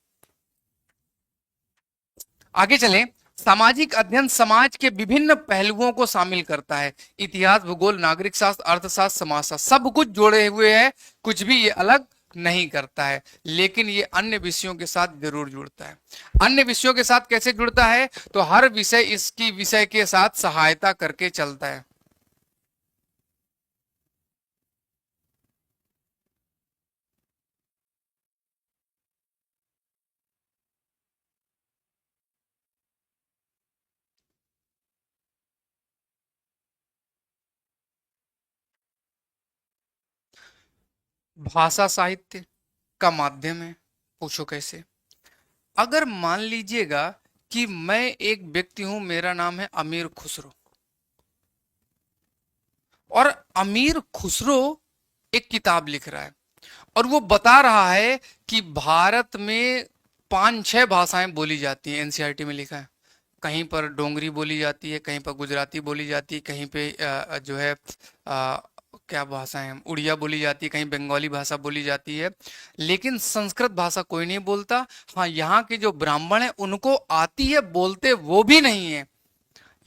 Speaker 1: आगे चलें। सामाजिक अध्ययन समाज के विभिन्न पहलुओं को शामिल करता है, इतिहास, भूगोल, नागरिक शास्त्र, अर्थशास्त्र, समाजशास्त्र, सब कुछ जोड़े हुए है, कुछ भी ये अलग नहीं करता है। लेकिन ये अन्य विषयों के साथ जरूर जुड़ता है। अन्य विषयों के साथ कैसे जुड़ता है, तो हर विषय इसकी विषय के साथ सहायता करके चलता है। भाषा साहित्य का माध्यम है, पूछो कैसे। अगर मान लीजिएगा कि मैं एक व्यक्ति हूं, मेरा नाम है अमीर खुसरो, और अमीर खुसरो एक किताब लिख रहा है और वो बता रहा है कि भारत में 5-6 भाषाएं बोली जाती हैं, एनसीईआरटी में लिखा है। कहीं पर डोंगरी बोली जाती है, कहीं पर गुजराती बोली जाती है, कहीं पे जो है क्या भाषाएं हैं, उड़िया बोली जाती है, कहीं बंगाली भाषा बोली जाती है, लेकिन संस्कृत भाषा कोई नहीं बोलता। हाँ, यहाँ के जो ब्राह्मण हैं उनको आती है, बोलते वो भी नहीं है।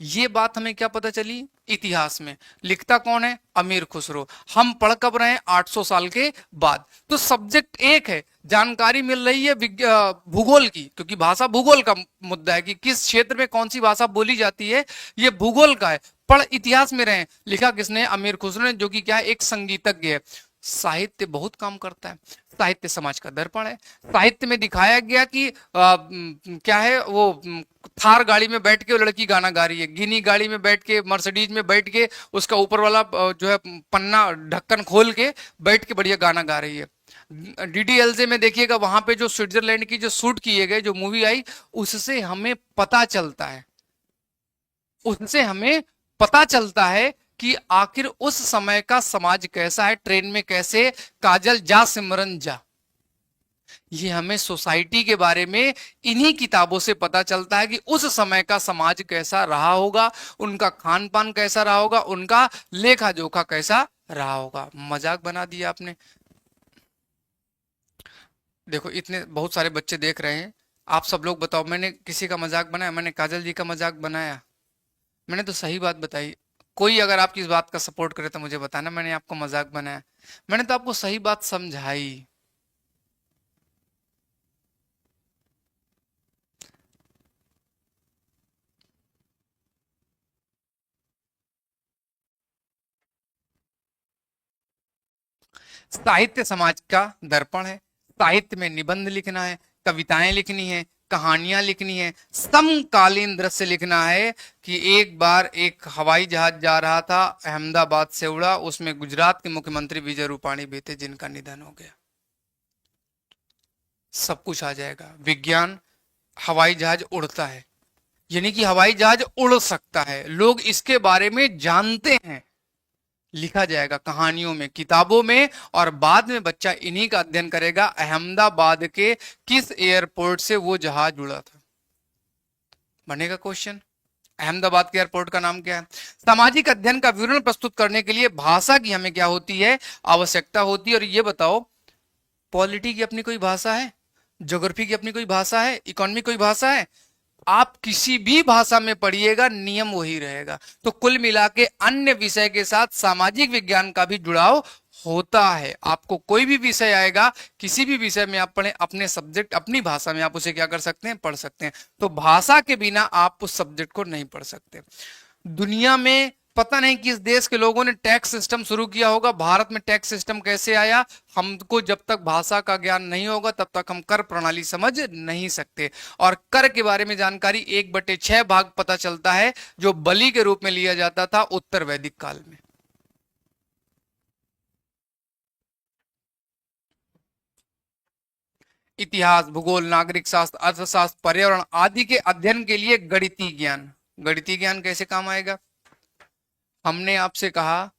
Speaker 1: ये बात हमें क्या पता चली, इतिहास में। लिखता कौन है, अमीर खुसरो। हम पढ़ कब रहे हैं, 800 साल के बाद। तो सब्जेक्ट एक है, जानकारी मिल रही है भूगोल की, क्योंकि भाषा भूगोल का मुद्दा है कि किस क्षेत्र में कौन सी भाषा बोली जाती है, ये भूगोल का है। पढ़ इतिहास में रहे, लिखा किसने, अमीर खुसरो ने, जो कि क्या है, एक संगीतज्ञ है। साहित्य बहुत काम करता है। साहित्य समाज का दर्पण है। साहित्य में दिखाया गया कि क्या है वो, थार गाड़ी में बैठ के वो लड़की गाना गा रही है, गिनी गाड़ी में बैठ के, मर्सिडीज में बैठ के, उसका ऊपर वाला जो है पन्ना ढक्कन खोल के बैठ के बढ़िया गाना गा रही है। डीडीएलजे में देखिएगा, वहां पे जो स्विट्जरलैंड की जो शूट किए गए जो मूवी आई, उससे हमें पता चलता है, उससे हमें पता चलता है कि आखिर उस समय का समाज कैसा है। ट्रेन में कैसे काजल जा सिमरन जा, ये हमें सोसाइटी के बारे में इन्हीं किताबों से पता चलता है कि उस समय का समाज कैसा रहा होगा, उनका खान पान कैसा रहा होगा, उनका लेखा जोखा कैसा रहा होगा। मजाक बना दिया आपने। देखो इतने बहुत सारे बच्चे देख रहे हैं, आप सब लोग बताओ, मैंने किसी का मजाक बनाया? मैंने काजल जी का मजाक बनाया? मैंने तो सही बात बताई। कोई अगर आपकी इस बात का सपोर्ट करे तो मुझे बताना मैंने आपको मजाक बनाया। मैंने तो आपको सही बात समझाई। साहित्य समाज का दर्पण है। साहित्य में निबंध लिखना है, कविताएं लिखनी है, कहानियां लिखनी है, समकालीन दृश्य लिखना है कि एक बार एक हवाई जहाज जा रहा था, अहमदाबाद से उड़ा, उसमें गुजरात के मुख्यमंत्री विजय रूपाणी भी थे जिनका निधन हो गया। सब कुछ आ जाएगा। विज्ञान, हवाई जहाज उड़ता है, यानी कि हवाई जहाज उड़ सकता है, लोग इसके बारे में जानते हैं, लिखा जाएगा कहानियों में, किताबों में, और बाद में बच्चा इन्हीं का अध्ययन करेगा। अहमदाबाद के किस एयरपोर्ट से वो जहाज उड़ा था, बनेगा क्वेश्चन। अहमदाबाद के एयरपोर्ट का नाम क्या है? सामाजिक अध्ययन का विवरण प्रस्तुत करने के लिए भाषा की हमें क्या होती है? आवश्यकता होती है। और ये बताओ, पॉलिटी की अपनी कोई भाषा है? ज्योग्राफी की अपनी कोई भाषा है? इकोनॉमी कोई भाषा है? आप किसी भी भाषा में पढ़िएगा, नियम वही रहेगा। तो कुल मिला के अन्य विषय के साथ सामाजिक विज्ञान का भी जुड़ाव होता है। आपको कोई भी विषय आएगा, किसी भी विषय में आप पढ़ें, अपने सब्जेक्ट अपनी भाषा में आप उसे क्या कर सकते हैं? पढ़ सकते हैं। तो भाषा के बिना आप उस सब्जेक्ट को नहीं पढ़ सकते। दुनिया में पता नहीं किस देश के लोगों ने टैक्स सिस्टम शुरू किया होगा, भारत में टैक्स सिस्टम कैसे आया? हमको जब तक भाषा का ज्ञान नहीं होगा तब तक हम कर प्रणाली समझ नहीं सकते। और कर के बारे में जानकारी 1/6 भाग पता चलता है, जो बलि के रूप में लिया जाता था उत्तर वैदिक काल में। इतिहास, भूगोल, नागरिक शास्त्र, अर्थशास्त्र, पर्यावरण आदि के अध्ययन के लिए गणितीय ज्ञान। गणितीय ज्ञान कैसे काम आएगा? हमने आपसे कहा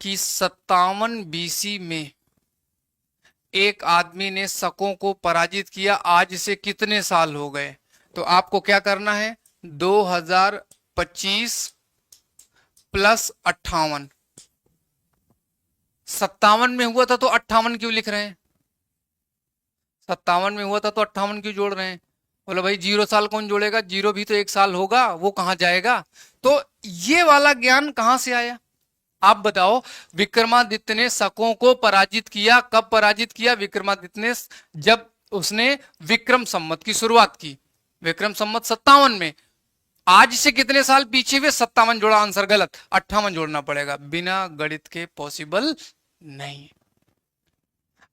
Speaker 1: कि 57 बीसी में एक आदमी ने शकों को पराजित किया। आज से कितने साल हो गए? तो आपको क्या करना है? 2025 प्लस 58। 57 में हुआ था तो 58 क्यों लिख रहे हैं? 57 में हुआ था तो 58 क्यों जोड़ रहे हैं? बोला भाई, 0 साल कौन जोड़ेगा? 0 भी तो 1 साल होगा, वो कहां जाएगा? तो ये वाला ज्ञान कहां से आया? आप बताओ। विक्रमादित्य ने शकों को पराजित किया। कब पराजित किया विक्रमादित्य ने? जब उसने विक्रम संवत की शुरुआत की, विक्रम संवत 57 में। आज से कितने साल पीछे हुए? 57 जोड़ा, आंसर गलत, 58 जोड़ना पड़ेगा। बिना गणित के पॉसिबल नहीं।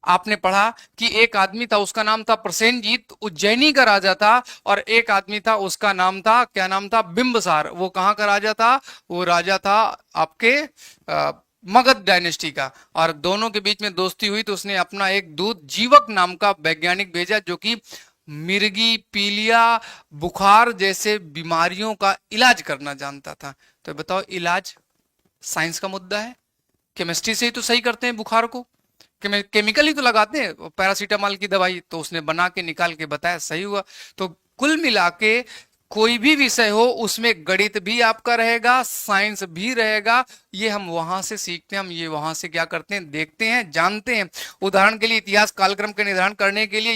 Speaker 1: आपने पढ़ा कि एक आदमी था, उसका नाम था प्रसेनजीत, उज्जैनी का राजा था। और एक आदमी था, उसका नाम था, क्या नाम था? बिंबसार। वो कहां का राजा था? वो राजा था आपके मगध डायनेस्टी का। और दोनों के बीच में दोस्ती हुई तो उसने अपना एक दूत जीवक नाम का वैज्ञानिक भेजा, जो कि मिर्गी, पीलिया, बुखार जैसे बीमारियों का इलाज करना जानता था। तो बताओ, इलाज साइंस का मुद्दा है। केमिस्ट्री से ही तो सही करते हैं बुखार को, केमिकल ही तो लगाते हैं, पैरासीटामोल की दवाई। तो उसने बना के निकाल के बताया, सही हुआ। तो कुल मिला के कोई भी विषय हो, उसमें गणित भी आपका रहेगा, साइंस भी रहेगा। ये हम वहां से सीखते हैं, हम ये वहां से क्या करते हैं? देखते हैं, जानते हैं। उदाहरण के लिए इतिहास कालक्रम के निर्धारण करने के लिए